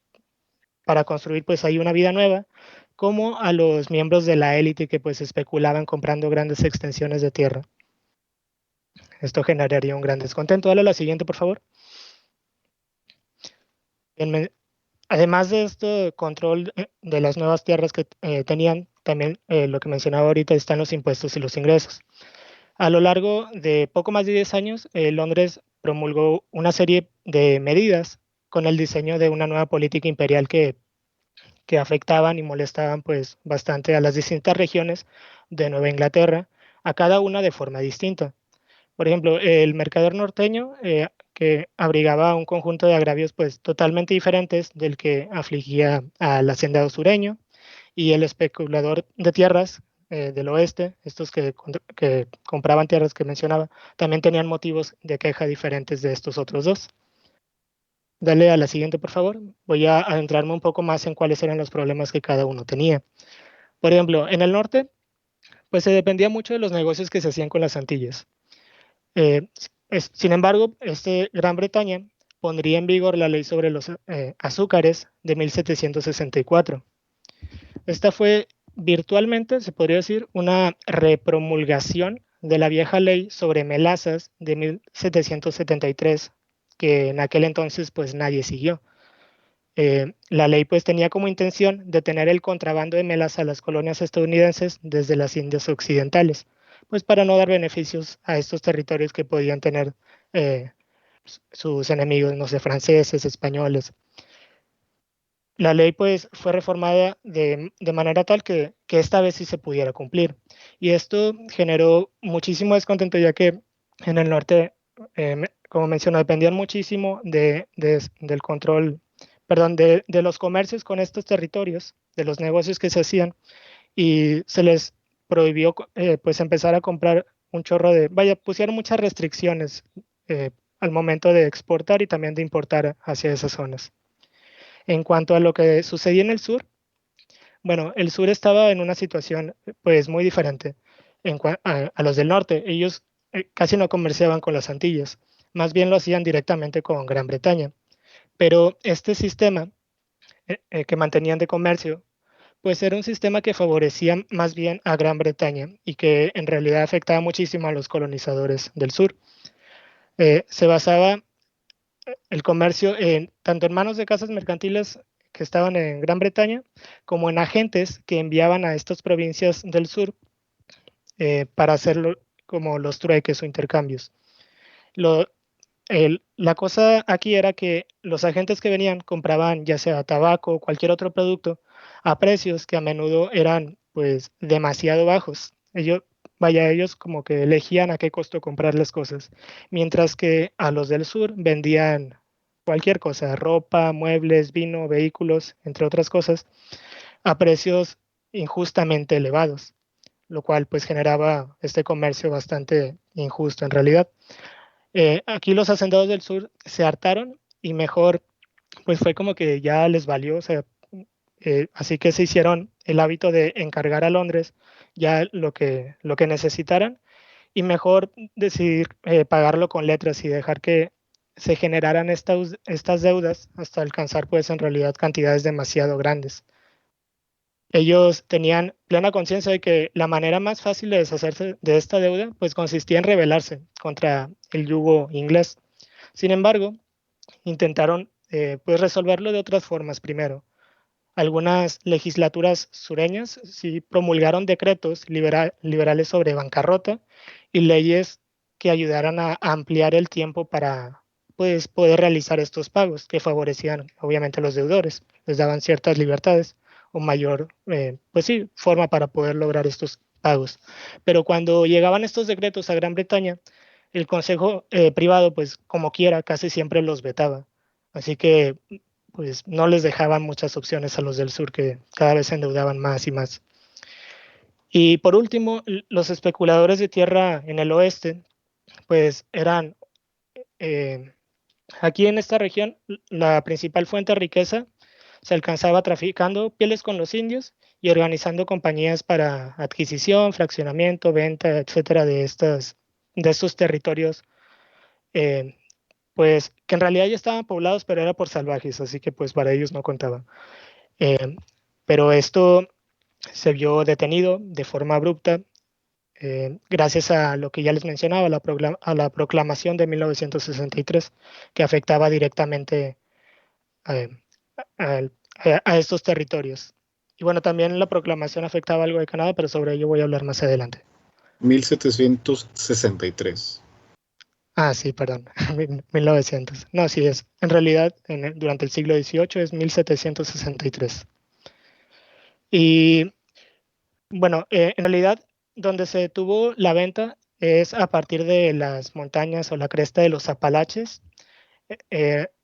para construir pues ahí una vida nueva, como a los miembros de la élite que pues especulaban comprando grandes extensiones de tierra. Esto generaría un gran descontento. Dale a la siguiente, por favor. Además de este control de las nuevas tierras que tenían, también lo que mencionaba ahorita están los impuestos y los ingresos. A lo largo de poco más de 10 años, Londres promulgó una serie de medidas con el diseño de una nueva política imperial que que afectaban y molestaban pues bastante a las distintas regiones de Nueva Inglaterra, a cada una de forma distinta. Por ejemplo, el mercader norteño, que abrigaba un conjunto de agravios pues totalmente diferentes del que afligía al hacendado sureño, y el especulador de tierras del oeste, estos que compraban tierras que mencionaba, también tenían motivos de queja diferentes de estos otros dos. Dale a la siguiente, por favor. Voy a adentrarme un poco más en cuáles eran los problemas que cada uno tenía. Por ejemplo, en el norte, pues se dependía mucho de los negocios que se hacían con las Antillas. Sin embargo, Gran Bretaña pondría en vigor la ley sobre los azúcares de 1764. Esta fue virtualmente, se podría decir, una repromulgación de la vieja ley sobre melazas de 1773, que en aquel entonces pues nadie siguió. La ley pues tenía como intención detener el contrabando de melaza a las colonias estadounidenses desde las Indias Occidentales, pues para no dar beneficios a estos territorios que podían tener eh, sus enemigos, no sé, franceses, españoles. La ley pues fue reformada de manera tal que esta vez sí se pudiera cumplir. Y esto generó muchísimo descontento, ya que en el norte, como mencioné, dependían muchísimo del control, perdón, de los comercios con estos territorios, de los negocios que se hacían, y se les prohibió pues empezar a comprar un chorro pusieron muchas restricciones al momento de exportar y también de importar hacia esas zonas. En cuanto a lo que sucedía en el sur, bueno, el sur estaba en una situación pues muy diferente a los del norte. Ellos casi no comerciaban con las Antillas, más bien lo hacían directamente con Gran Bretaña. Pero este sistema que mantenían de comercio, pues era un sistema que favorecía más bien a Gran Bretaña y que en realidad afectaba muchísimo a los colonizadores del sur. Se basaba el comercio tanto en manos de casas mercantiles que estaban en Gran Bretaña, como en agentes que enviaban a estas provincias del sur para hacerlo como los trueques o intercambios. La cosa aquí era que los agentes que venían compraban ya sea tabaco o cualquier otro producto a precios que a menudo eran pues demasiado bajos. Ellos como que elegían a qué costo comprar las cosas, mientras que a los del sur vendían cualquier cosa, ropa, muebles, vino, vehículos, entre otras cosas, a precios injustamente elevados, lo cual pues generaba este comercio bastante injusto en realidad. Aquí los hacendados del sur se hartaron y mejor pues fue como que ya les valió, o sea, así que se hicieron el hábito de encargar a Londres ya lo que necesitaran y mejor decidir pagarlo con letras y dejar que se generaran estas deudas hasta alcanzar pues en realidad cantidades demasiado grandes. Ellos tenían plena conciencia de que la manera más fácil de deshacerse de esta deuda pues consistía en rebelarse contra el yugo inglés. Sin embargo, intentaron pues resolverlo de otras formas primero. Algunas legislaturas sureñas sí promulgaron decretos liberales sobre bancarrota y leyes que ayudaran a ampliar el tiempo para pues, poder realizar estos pagos, que favorecían obviamente a los deudores, les daban ciertas libertades o mayor pues sí, forma para poder lograr estos pagos. Pero cuando llegaban estos decretos a Gran Bretaña, el Consejo privado, pues como quiera, casi siempre los vetaba. Así que pues no les dejaban muchas opciones a los del sur, que cada vez se endeudaban más y más. Y por último, los especuladores de tierra en el oeste, pues eran, aquí en esta región, la principal fuente de riqueza se alcanzaba traficando pieles con los indios y organizando compañías para adquisición, fraccionamiento, venta, etcétera, de estos territorios pues que en realidad ya estaban poblados, pero era por salvajes, así que pues para ellos no contaba. Pero esto se vio detenido de forma abrupta gracias a lo que ya les mencionaba, a la proclamación de 1963, que afectaba directamente a, a estos territorios. Y bueno, también la proclamación afectaba algo de Canadá, pero sobre ello voy a hablar más adelante. 1763. Ah, sí, perdón, 1900. No, sí es. En realidad, durante el siglo XVIII es 1763. Y bueno, en realidad donde se detuvo la venta es a partir de las montañas o la cresta de los Apalaches.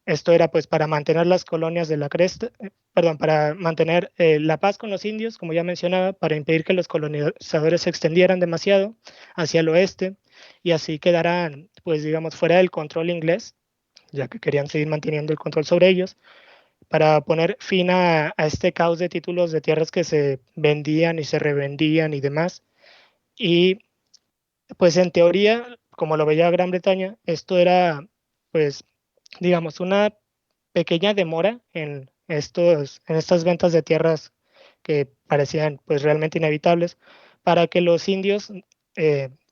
Esto era pues para mantener las colonias de la cresta, perdón, para mantener la paz con los indios, como ya mencionaba, para impedir que los colonizadores se extendieran demasiado hacia el oeste y así quedaran, pues digamos, fuera del control inglés, ya que querían seguir manteniendo el control sobre ellos, para poner fin a este caos de títulos de tierras que se vendían y se revendían y demás. Y pues en teoría, como lo veía Gran Bretaña, esto era pues digamos una pequeña demora en estas ventas de tierras que parecían pues realmente inevitables para que los indios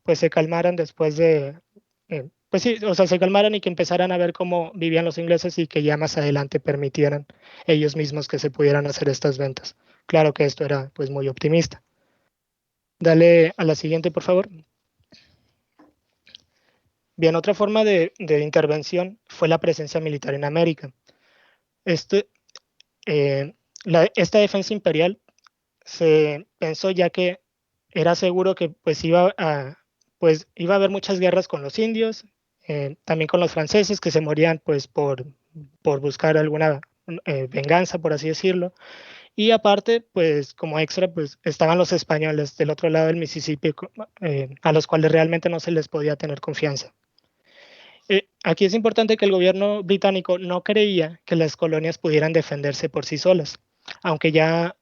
pues se calmaran después de pues sí, o sea, se calmaran y que empezaran a ver cómo vivían los ingleses y que ya más adelante permitieran ellos mismos que se pudieran hacer estas ventas. Claro que esto era pues muy optimista. Dale a la siguiente, por favor. Bien, otra forma de intervención fue la presencia militar en América. Este, esta defensa imperial se pensó ya que era seguro que pues iba a haber muchas guerras con los indios, también con los franceses que se morían pues por buscar alguna venganza, por así decirlo. Y aparte, pues como extra, pues estaban los españoles del otro lado del Mississippi, a los cuales realmente no se les podía tener confianza. Aquí es importante que el gobierno británico no creía que las colonias pudieran defenderse por sí solas, aunque ya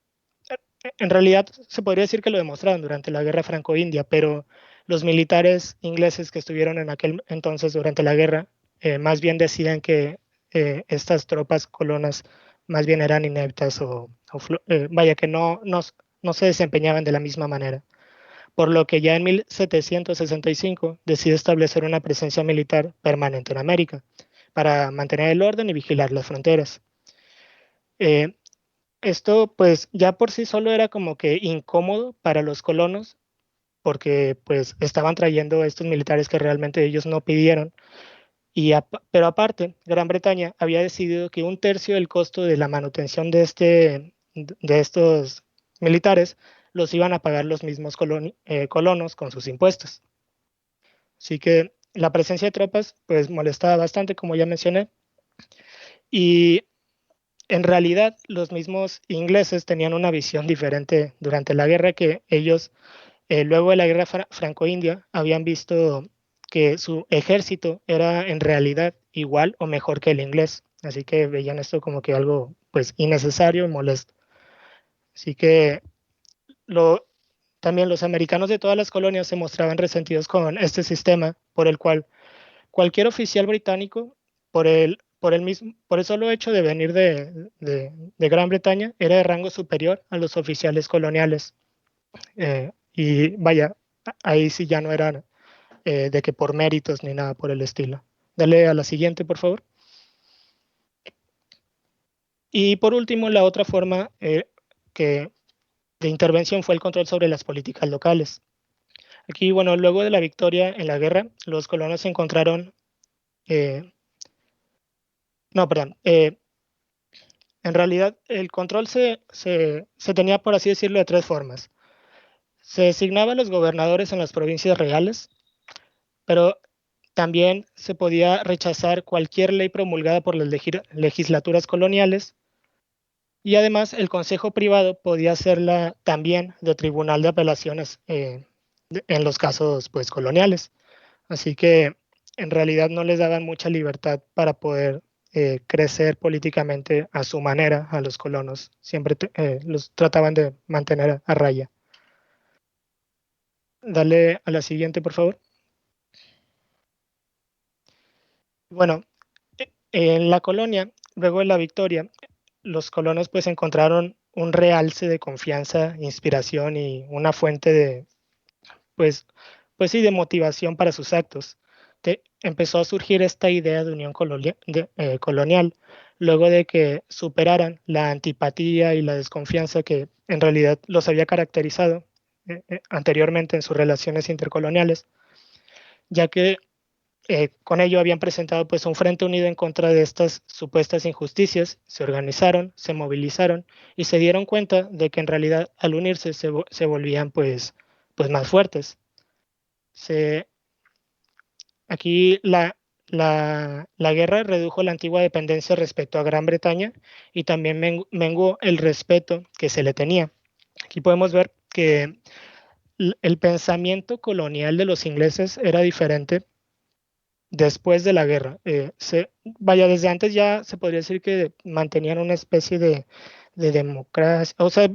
en realidad se podría decir que lo demostraron durante la guerra franco-india, pero los militares ingleses que estuvieron en aquel entonces durante la guerra más bien decían que estas tropas colonas más bien eran ineptas vaya que no se desempeñaban de la misma manera, por lo que ya en 1765 decide establecer una presencia militar permanente en América para mantener el orden y vigilar las fronteras. Eh, Esto pues ya por sí solo era como que incómodo para los colonos porque pues estaban trayendo estos militares que realmente ellos no pidieron. Pero aparte, Gran Bretaña había decidido que un tercio del costo de la manutención de estos militares los iban a pagar los mismos colonos con sus impuestos. Así que la presencia de tropas pues molestaba bastante, como ya mencioné, y en realidad los mismos ingleses tenían una visión diferente durante la guerra que ellos, luego de la guerra franco-india, habían visto que su ejército era en realidad igual o mejor que el inglés. Así que veían esto como que algo pues innecesario y molesto. Así que lo, también los americanos de todas las colonias se mostraban resentidos con este sistema por el cual cualquier oficial británico, por el solo hecho de venir de Gran Bretaña, era de rango superior a los oficiales coloniales. Y vaya, ahí sí ya no eran de que por méritos ni nada por el estilo. Dale a la siguiente, por favor. Y por último, la otra forma de intervención fue el control sobre las políticas locales. Aquí, bueno, luego de la victoria en la guerra, los colonos se encontraron, no, perdón, en realidad el control se tenía, por así decirlo, de tres formas. Se designaba a los gobernadores en las provincias reales, pero también se podía rechazar cualquier ley promulgada por las legislaturas coloniales y además el Consejo Privado podía serla también de tribunal de apelaciones en los casos pues, coloniales. Así que en realidad no les daban mucha libertad para poder crecer políticamente a su manera a los colonos. Siempre los trataban de mantener a raya. Dale a la siguiente, por favor. Bueno, en la colonia, luego de la victoria, los colonos pues encontraron un realce de confianza, inspiración y una fuente pues, pues sí, de motivación para sus actos. Empezó a surgir esta idea de unión colonial, luego de que superaran la antipatía y la desconfianza que en realidad los había caracterizado anteriormente en sus relaciones intercoloniales, ya que con ello habían presentado pues un frente unido en contra de estas supuestas injusticias, se organizaron, se movilizaron y se dieron cuenta de que en realidad al unirse se volvían pues más fuertes. Aquí la guerra redujo la antigua dependencia respecto a Gran Bretaña y también menguó el respeto que se le tenía. Aquí podemos ver que el pensamiento colonial de los ingleses era diferente después de la guerra. Desde antes ya se podría decir que mantenían una especie de democracia, o sea,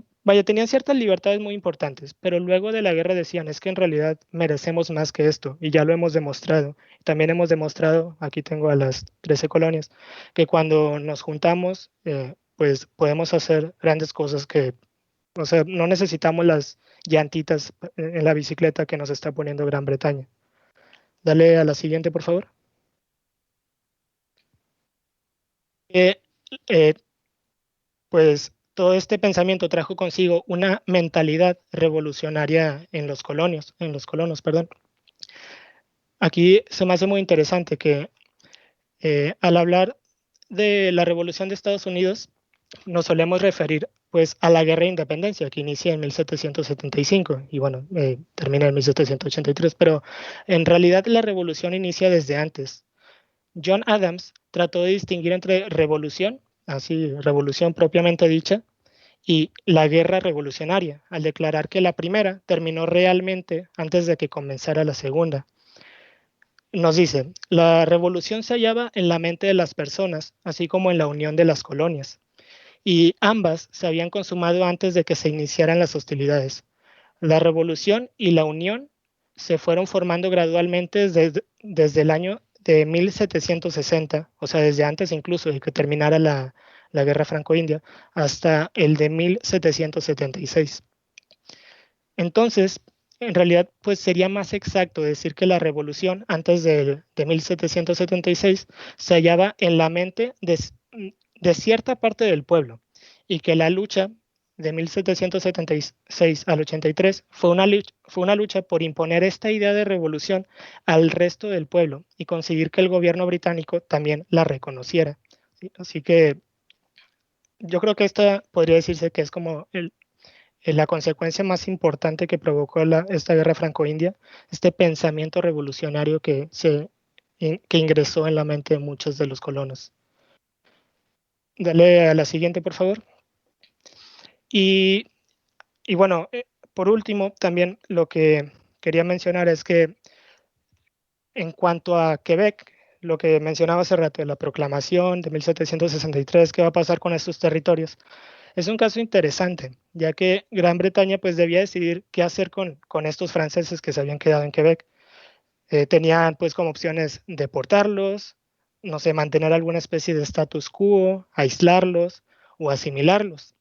tenían ciertas libertades muy importantes, pero luego de la guerra decían, es que en realidad merecemos más que esto, y ya lo hemos demostrado. También hemos demostrado, aquí tengo a las 13 colonias, que cuando nos juntamos, pues podemos hacer grandes cosas o sea, no necesitamos las llantitas en la bicicleta que nos está poniendo Gran Bretaña. Dale a la siguiente, por favor. Pues todo este pensamiento trajo consigo una mentalidad revolucionaria en los colonos, perdón. Aquí se me hace muy interesante que al hablar de la revolución de Estados Unidos, nos solemos referir pues a la guerra de independencia que inicia en 1775 y bueno, termina en 1783, pero en realidad la revolución inicia desde antes. John Adams trató de distinguir entre revolución, así revolución propiamente dicha, y la guerra revolucionaria, al declarar que la primera terminó realmente antes de que comenzara la segunda. Nos dice, la revolución se hallaba en la mente de las personas, así como en la unión de las colonias, y ambas se habían consumado antes de que se iniciaran las hostilidades. La revolución y la unión se fueron formando gradualmente desde el año de 1760, o sea, desde antes incluso de que terminara la guerra franco-india, hasta el de 1776. Entonces, en realidad, pues sería más exacto decir que la revolución antes de 1776 se hallaba en la mente de cierta parte del pueblo y que la lucha de 1776 al 83 fue una lucha por imponer esta idea de revolución al resto del pueblo y conseguir que el gobierno británico también la reconociera. ¿Sí? Así que yo creo que esta podría decirse que es como la consecuencia más importante que provocó esta guerra franco-india, este pensamiento revolucionario que ingresó en la mente de muchos de los colonos. Dale a la siguiente, por favor. Y bueno, por último, también lo que quería mencionar es que en cuanto a Quebec, lo que mencionaba hace rato, la proclamación de 1763, ¿qué va a pasar con estos territorios? Es un caso interesante, ya que Gran Bretaña pues debía decidir qué hacer con estos franceses que se habían quedado en Quebec. Tenían pues como opciones deportarlos, no sé, mantener alguna especie de status quo, aislarlos o asimilarlos.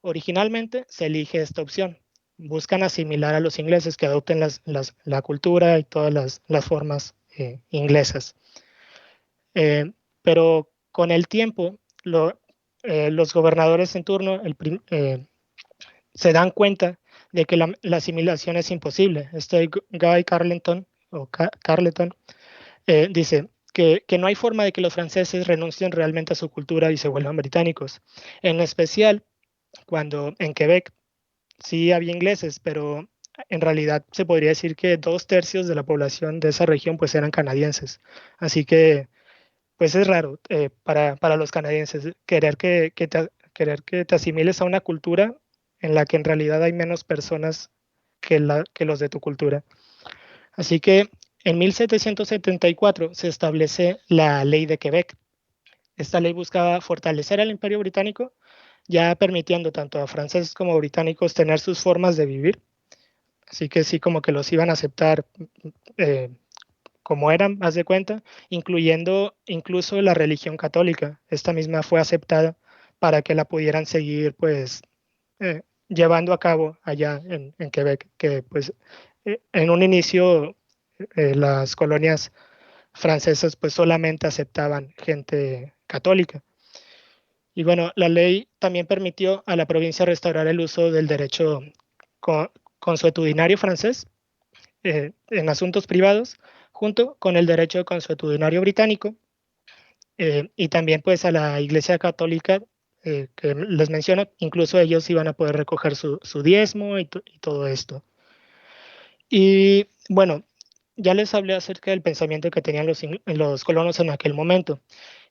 Originalmente se elige esta opción. Buscan asimilar a los ingleses que adopten la cultura y todas las formas inglesas. Pero con el tiempo, los gobernadores en turno se dan cuenta de que la asimilación es imposible. Guy Carleton, dice que no hay forma de que los franceses renuncien realmente a su cultura y se vuelvan británicos. En especial cuando en Quebec sí había ingleses, pero en realidad se podría decir que 2/3 de la población de esa región pues eran canadienses. Así que pues es raro para los canadienses querer que te asimiles a una cultura en la que en realidad hay menos personas que los de tu cultura. Así que en 1774 se establece la Ley de Quebec. Esta ley buscaba fortalecer al Imperio Británico, ya permitiendo tanto a franceses como a británicos tener sus formas de vivir. Así que sí, como que los iban a aceptar como eran, haz de cuenta, incluyendo incluso la religión católica. Esta misma fue aceptada para que la pudieran seguir, pues, llevando a cabo allá en Quebec, que pues en un inicio las colonias francesas pues solamente aceptaban gente católica. Y bueno, la ley también permitió a la provincia restaurar el uso del derecho consuetudinario francés en asuntos privados, junto con el derecho consuetudinario británico, y también pues a la Iglesia Católica, que les menciono, incluso ellos iban a poder recoger su diezmo y todo esto. Y bueno, ya les hablé acerca del pensamiento que tenían los colonos en aquel momento.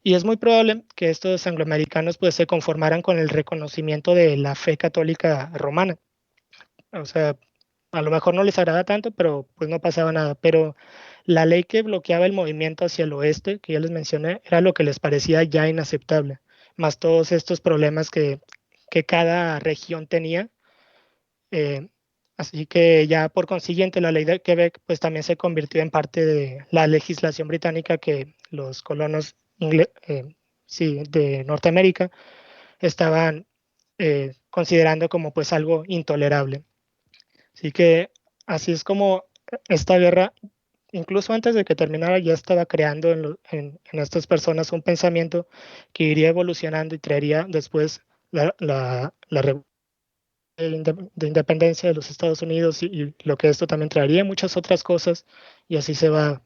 Y es muy probable que estos angloamericanos pues se conformaran con el reconocimiento de la fe católica romana. O sea, a lo mejor no les agrada tanto, pero pues no pasaba nada. Pero la ley que bloqueaba el movimiento hacia el oeste, que ya les mencioné, era lo que les parecía ya inaceptable, más todos estos problemas que cada región tenía. eh, Así que ya por consiguiente la ley de Quebec pues también se convirtió en parte de la legislación británica que los colonos sí, de Norteamérica estaban considerando como pues algo intolerable. Así que así es como esta guerra, incluso antes de que terminara, ya estaba creando en estas personas un pensamiento que iría evolucionando y traería después la revolución de independencia de los Estados Unidos y lo que esto también traería muchas otras cosas, y así se va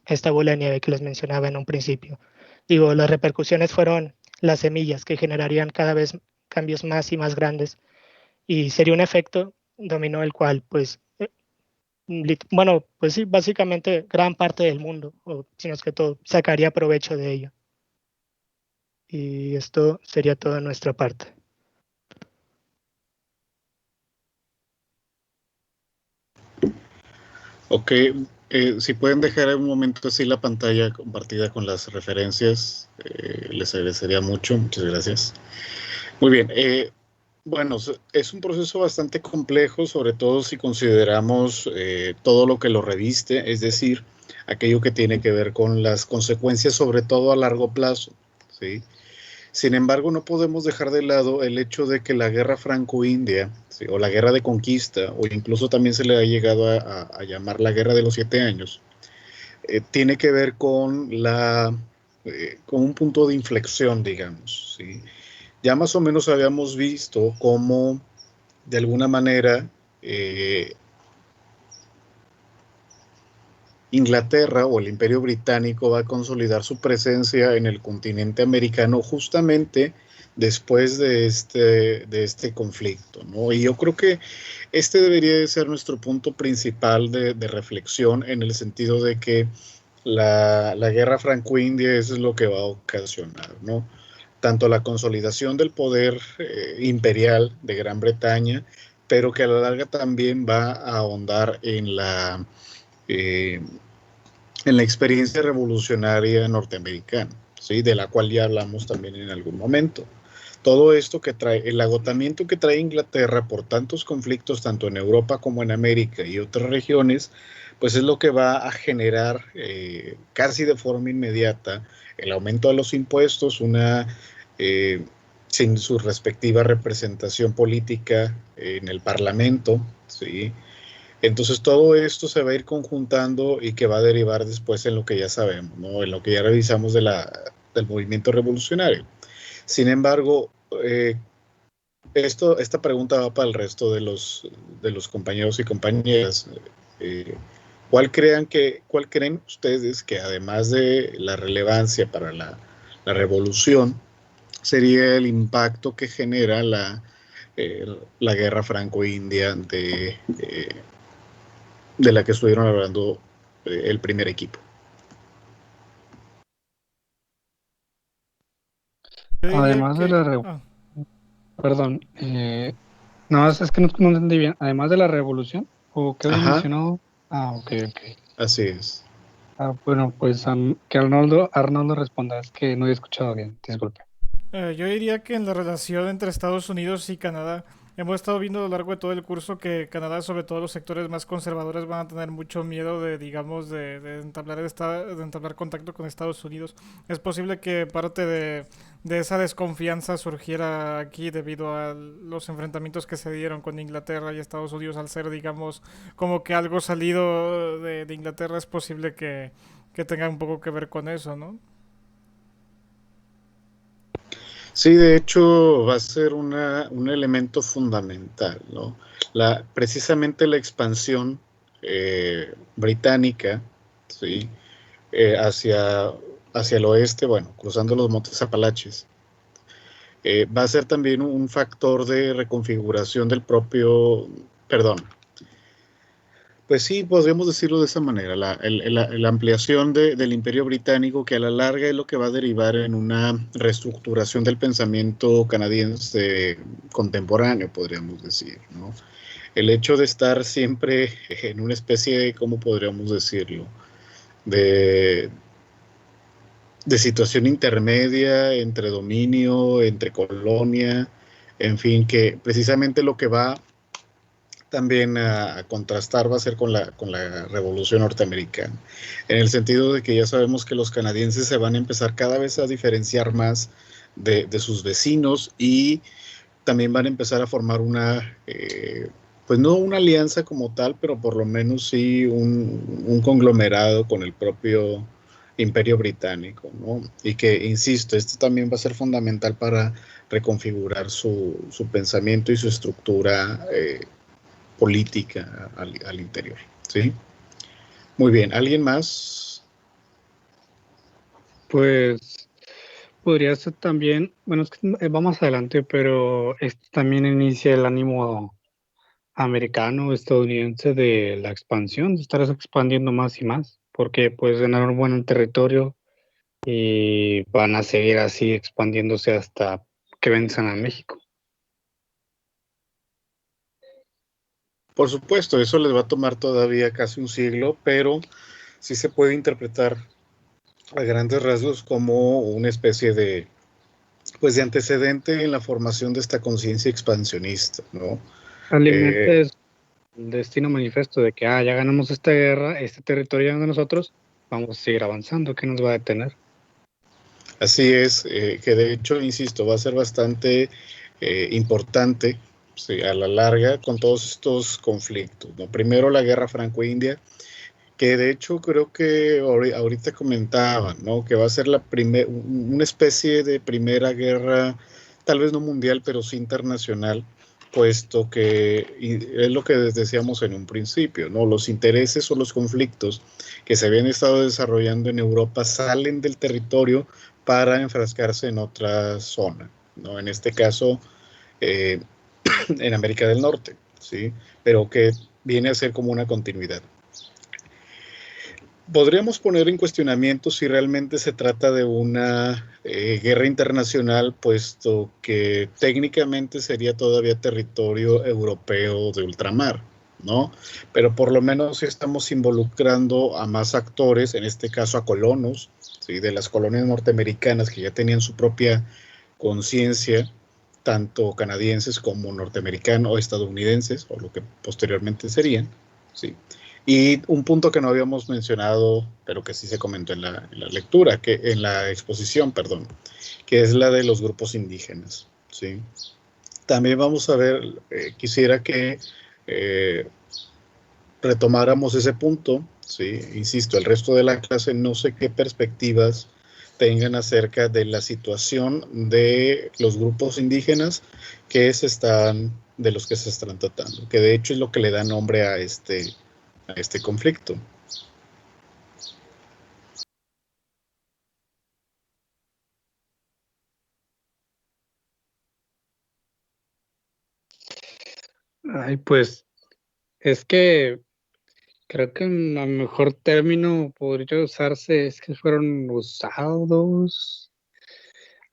esta bola de nieve que les mencionaba en un principio. Digo, las repercusiones fueron las semillas que generarían cada vez cambios más y más grandes, y sería un efecto dominó el cual, pues, bueno, pues sí, básicamente gran parte del mundo, o si no es que todo, sacaría provecho de ello. Y esto sería toda nuestra parte. Ok, si pueden dejar un momento así la pantalla compartida con las referencias, les agradecería mucho. Muchas gracias. Muy bien. Bueno, es un proceso bastante complejo, sobre todo si consideramos todo lo que lo reviste, es decir, aquello que tiene que ver con las consecuencias, sobre todo a largo plazo, ¿sí? Sin embargo, no podemos dejar de lado el hecho de que la guerra franco-india, ¿sí?, o la guerra de conquista, o incluso también se le ha llegado a llamar la guerra de los 7 años, tiene que ver con un punto de inflexión, digamos, ¿sí? Ya más o menos habíamos visto cómo, de alguna manera, Inglaterra o el Imperio Británico va a consolidar su presencia en el continente americano justamente después de este conflicto, ¿no? Y yo creo que este debería de ser nuestro punto principal de reflexión, en el sentido de que la guerra franco-india es lo que va a ocasionar, ¿no? Tanto la consolidación del poder imperial de Gran Bretaña, pero que a la larga también va a ahondar eh, en la experiencia revolucionaria norteamericana, ¿sí?, de la cual ya hablamos también en algún momento. Todo esto que trae, el agotamiento que trae Inglaterra por tantos conflictos, tanto en Europa como en América y otras regiones, pues es lo que va a generar casi de forma inmediata el aumento de los impuestos, sin su respectiva representación política en el Parlamento, ¿sí? Entonces todo esto se va a ir conjuntando y que va a derivar después en lo que ya sabemos, ¿no?, en lo que ya revisamos del movimiento revolucionario. Sin embargo, esta pregunta va para el resto de los compañeros y compañeras. ¿Cuál creen ustedes que, además de la relevancia para la revolución, sería el impacto que genera la guerra franco-india de la que estuvieron hablando el primer equipo? Yo diría además de la perdón, no, es que no entendí bien. Además de la revolución, ¿o qué había mencionado? Ok. Así es. Bueno, pues que Arnoldo responda, es que no he escuchado bien, disculpe. Yo diría que en la relación entre Estados Unidos y Canadá, hemos estado viendo a lo largo de todo el curso que Canadá, sobre todo los sectores más conservadores, van a tener mucho miedo de, digamos, de entablar contacto con Estados Unidos. Es posible que parte de esa desconfianza surgiera aquí debido a los enfrentamientos que se dieron con Inglaterra y Estados Unidos, al ser, digamos, como que algo salido de Inglaterra. Es posible que tenga un poco que ver con eso, ¿no? Sí, de hecho va a ser un elemento fundamental, ¿no? Precisamente la expansión británica, ¿sí? Hacia el oeste, bueno, cruzando los montes Apalaches. Va a ser también un factor de reconfiguración del propio, perdón, pues sí, podríamos decirlo de esa manera, la ampliación del Imperio Británico, que a la larga es lo que va a derivar en una reestructuración del pensamiento canadiense contemporáneo, podríamos decir, ¿no? El hecho de estar siempre en una especie de, ¿cómo podríamos decirlo?, de situación intermedia entre dominio, entre colonia, en fin, que precisamente lo que va también a contrastar va a ser con la Revolución Norteamericana, en el sentido de que ya sabemos que los canadienses se van a empezar cada vez a diferenciar más de sus vecinos, y también van a empezar a formar una, pues no una alianza como tal, pero por lo menos sí un conglomerado con el propio Imperio Británico, ¿no? Y que, insisto, esto también va a ser fundamental para reconfigurar su pensamiento y su estructura política al interior, ¿sí? Muy bien, ¿alguien más? Pues podría ser también, bueno, es que va más adelante, pero esto también inicia el ánimo americano, estadounidense de la expansión, de estar expandiendo más y más, porque pues ganaron buen territorio y van a seguir así expandiéndose hasta que venzan a México. Por supuesto, eso les va a tomar todavía casi un siglo, pero sí se puede interpretar a grandes rasgos como una especie de, pues, de antecedente en la formación de esta conciencia expansionista, ¿no? Alimenta el destino manifiesto de que ya ganamos esta guerra, este territorio de nosotros, vamos a seguir avanzando, ¿qué nos va a detener? Así es, que de hecho, insisto, va a ser bastante importante, sí, a la larga con todos estos conflictos, ¿no? Primero la guerra franco-india, que de hecho creo que ahorita comentaban, ¿no?, que va a ser una especie de primera guerra, tal vez no mundial, pero sí internacional, puesto que es lo que decíamos en un principio, ¿no?, los intereses o los conflictos que se habían estado desarrollando en Europa salen del territorio para enfrascarse en otra zona, ¿no?, en este caso en América del Norte, ¿sí?, pero que viene a ser como una continuidad. Podríamos poner en cuestionamiento si realmente se trata de una guerra internacional, puesto que técnicamente sería todavía territorio europeo de ultramar, ¿no? Pero por lo menos sí estamos involucrando a más actores, en este caso a colonos, ¿sí?, de las colonias norteamericanas que ya tenían su propia conciencia, tanto canadienses como norteamericanos o estadounidenses, o lo que posteriormente serían, ¿sí? Y un punto que no habíamos mencionado, pero que sí se comentó en la lectura, en la exposición, perdón, que es la de los grupos indígenas, ¿sí? También vamos a ver, quisiera que retomáramos ese punto, ¿sí? Insisto, el resto de la clase no sé qué perspectivas tengan acerca de la situación de los grupos indígenas de los que se están tratando, que de hecho es lo que le da nombre a este conflicto. Ay, pues es que creo que el mejor término podría usarse es que fueron usados.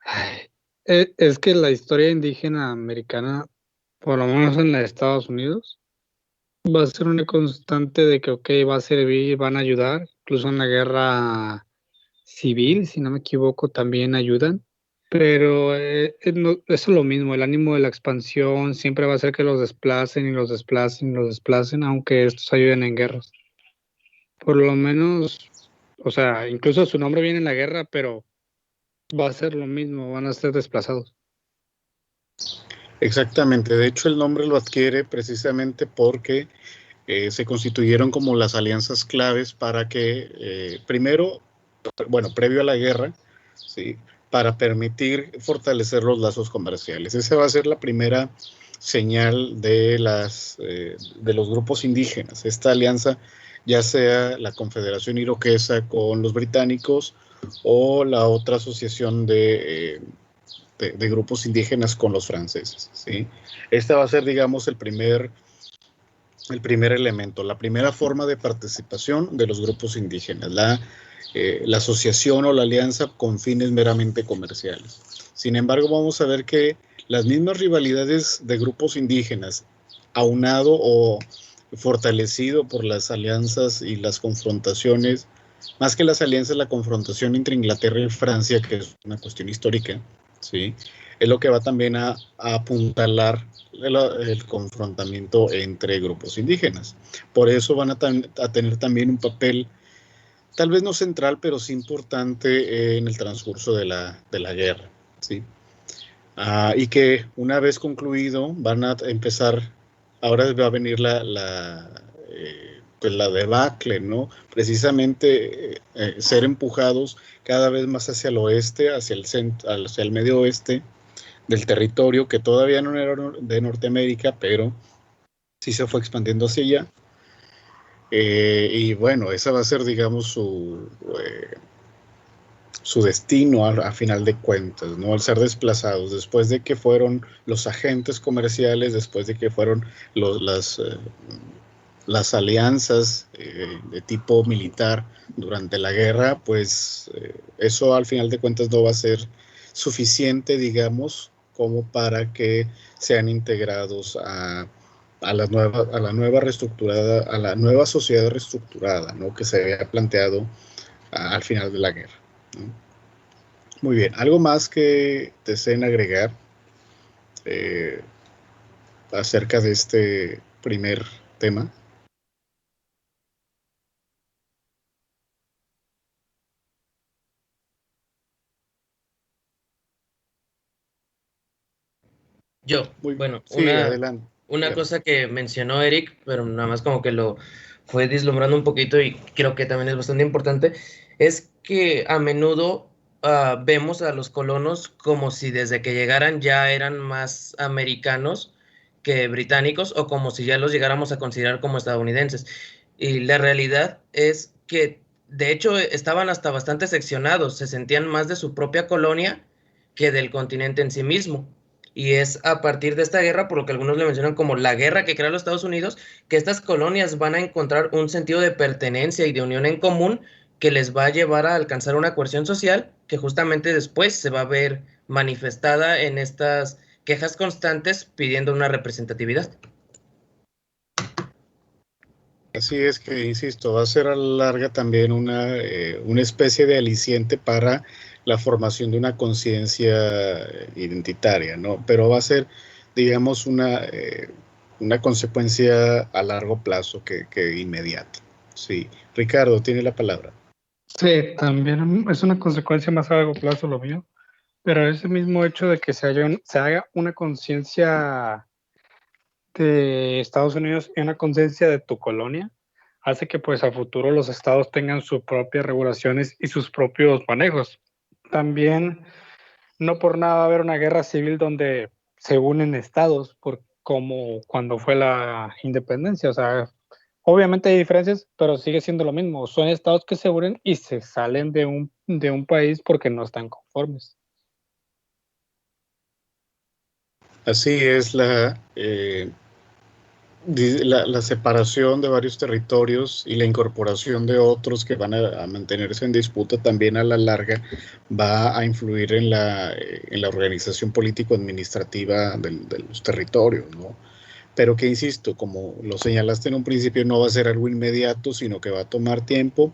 Ay, es que la historia indígena americana, por lo menos en los Estados Unidos, va a ser una constante de que, ok, va a servir, van a ayudar, incluso en la guerra civil, si no me equivoco, también ayudan, pero eso es lo mismo, el ánimo de la expansión siempre va a ser que los desplacen y los desplacen y los desplacen, aunque estos ayuden en guerras. Por lo menos, o sea, incluso su nombre viene en la guerra, pero va a ser lo mismo, van a ser desplazados. Exactamente, de hecho el nombre lo adquiere precisamente porque se constituyeron como las alianzas claves para que, primero, bueno, previo a la guerra, ¿sí?, para permitir fortalecer los lazos comerciales. Esa va a ser la primera señal de los grupos indígenas, esta alianza ya sea la Confederación Iroquesa con los británicos o la otra asociación de grupos indígenas con los franceses, ¿sí? Esta va a ser, digamos, el primer elemento, la primera forma de participación de los grupos indígenas, la asociación o la alianza con fines meramente comerciales. Sin embargo, vamos a ver que las mismas rivalidades de grupos indígenas, aunado o fortalecido por las alianzas y las confrontaciones, más que las alianzas, la confrontación entre Inglaterra y Francia, que es una cuestión histórica, ¿sí? Es lo que va también a apuntalar el confrontamiento entre grupos indígenas. Por eso van a tener también un papel, tal vez no central, pero sí importante en el transcurso de la guerra, ¿sí? Y que una vez concluido van a empezar, ahora va a venir pues la debacle, ¿no? Precisamente ser empujados cada vez más hacia el oeste, hacia el centro, hacia el medio oeste del territorio, que todavía no era de Norteamérica, pero sí se fue expandiendo hacia allá. Y bueno, esa va a ser, digamos, su destino a final de cuentas, ¿no? Al ser desplazados, después de que fueron los agentes comerciales, después de que fueron las alianzas de tipo militar durante la guerra, pues eso al final de cuentas no va a ser suficiente, digamos, como para que sean integrados a la nueva reestructurada, a la nueva sociedad reestructurada, ¿no? Que se había planteado al final de la guerra, ¿no? Muy bien, ¿algo más que deseen agregar acerca de este primer tema? Bueno, sí, adelante. una cosa que mencionó Eric, pero nada más como que lo fue deslumbrando un poquito y creo que también es bastante importante, es que a menudo vemos a los colonos como si desde que llegaran ya eran más americanos que británicos o como si ya los llegáramos a considerar como estadounidenses. Y la realidad es que de hecho estaban hasta bastante seccionados, se sentían más de su propia colonia que del continente en sí mismo. Y es a partir de esta guerra, por lo que algunos le mencionan como la guerra que crea los Estados Unidos, que estas colonias van a encontrar un sentido de pertenencia y de unión en común que les va a llevar a alcanzar una cohesión social que justamente después se va a ver manifestada en estas quejas constantes pidiendo una representatividad. Así es que, insisto, va a ser a la larga también una especie de aliciente para la formación de una conciencia identitaria, ¿no? Pero va a ser, digamos, una consecuencia a largo plazo que inmediata. Sí. Ricardo, tiene la palabra. Sí, también es una consecuencia más a largo plazo lo mío, pero ese mismo hecho de que se haga una conciencia de Estados Unidos y una conciencia de tu colonia hace que pues a futuro los estados tengan sus propias regulaciones y sus propios manejos. También no por nada va a haber una guerra civil donde se unen estados como cuando fue la independencia. O sea, obviamente hay diferencias, pero sigue siendo lo mismo. Son estados que se unen y se salen de un país porque no están conformes. Así es la separación de varios territorios y la incorporación de otros que van a mantenerse en disputa también a la larga va a influir en la organización político-administrativa de los territorios, ¿no? Pero que, insisto, como lo señalaste en un principio, no va a ser algo inmediato, sino que va a tomar tiempo.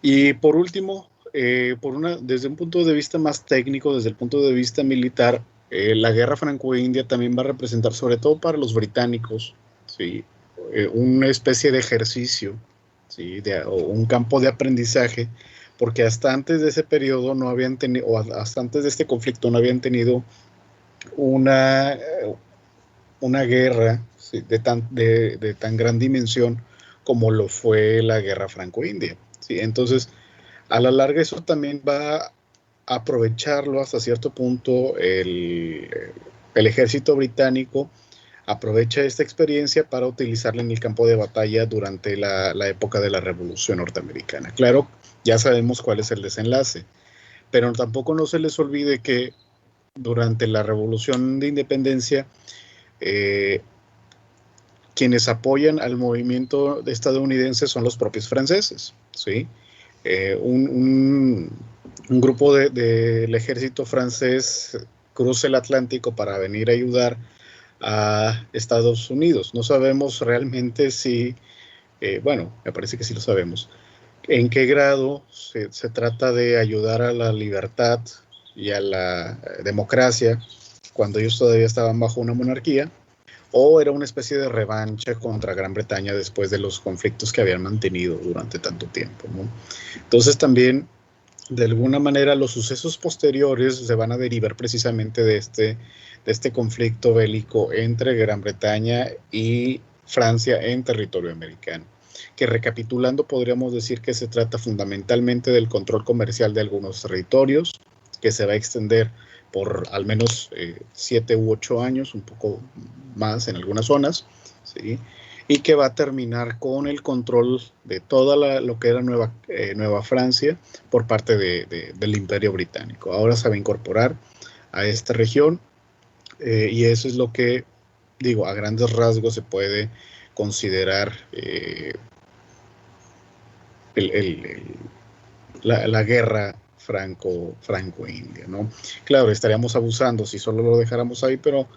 Y por último, desde un punto de vista más técnico, desde el punto de vista militar, la guerra franco-india también va a representar, sobre todo para los británicos, ¿sí? Una especie de ejercicio, ¿sí? O un campo de aprendizaje, porque hasta antes de ese periodo no habían tenido, o hasta antes de este conflicto no habían tenido una guerra, ¿sí? de tan gran dimensión como lo fue la guerra franco-india, ¿sí? Entonces, a la larga eso también va a aprovecharlo hasta cierto punto el ejército británico aprovecha esta experiencia para utilizarla en el campo de batalla durante la época de la Revolución Norteamericana. Claro, ya sabemos cuál es el desenlace, pero tampoco no se les olvide que durante la Revolución de Independencia, quienes apoyan al movimiento estadounidense son los propios franceses, ¿sí? Un grupo del ejército francés cruza el Atlántico para venir a ayudar a Estados Unidos. No sabemos realmente si, bueno, me parece que sí lo sabemos, en qué grado se trata de ayudar a la libertad y a la democracia cuando ellos todavía estaban bajo una monarquía, o era una especie de revancha contra Gran Bretaña después de los conflictos que habían mantenido durante tanto tiempo, ¿no? Entonces también, de alguna manera, los sucesos posteriores se van a derivar precisamente de este conflicto bélico entre Gran Bretaña y Francia en territorio americano, que recapitulando podríamos decir que se trata fundamentalmente del control comercial de algunos territorios, que se va a extender por al menos 7 u 8 años, un poco más en algunas zonas, ¿sí? Y que va a terminar con el control de toda lo que era Nueva Francia por parte del Imperio Británico. Ahora se va a incorporar a esta región, y eso es lo que, digo, a grandes rasgos se puede considerar la guerra franco-india, ¿no? Claro, estaríamos abusando si solo lo dejáramos ahí, pero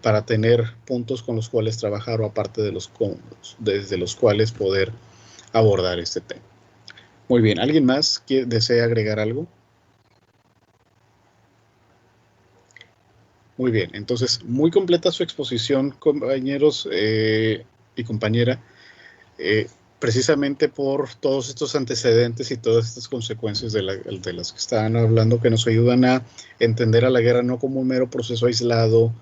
para tener puntos con los cuales trabajar o aparte de desde los cuales poder abordar este tema. Muy bien, ¿alguien más desea agregar algo? Muy bien, entonces, muy completa su exposición, compañeros y compañera. Precisamente por todos estos antecedentes y todas estas consecuencias de las que estaban hablando, que nos ayudan a entender a la guerra no como un mero proceso aislado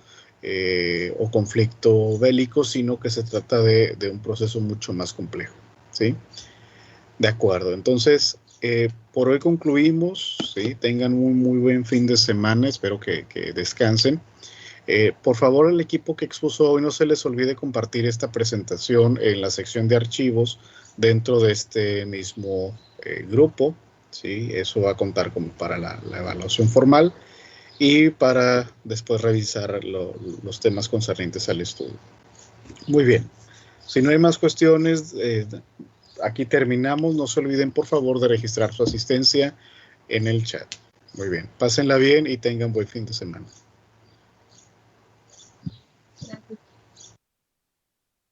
o conflicto bélico, sino que se trata de un proceso mucho más complejo, ¿sí? De acuerdo, entonces, por hoy concluimos, ¿sí? Tengan un muy buen fin de semana, espero que descansen. Por favor, al equipo que expuso hoy, no se les olvide compartir esta presentación en la sección de archivos dentro de este mismo grupo, ¿sí? Eso va a contar como para la evaluación formal y para después revisar los temas concernientes al estudio. Muy bien. Si no hay más cuestiones, aquí terminamos. No se olviden, por favor, de registrar su asistencia en el chat. Muy bien. Pásenla bien y tengan buen fin de semana.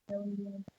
Gracias.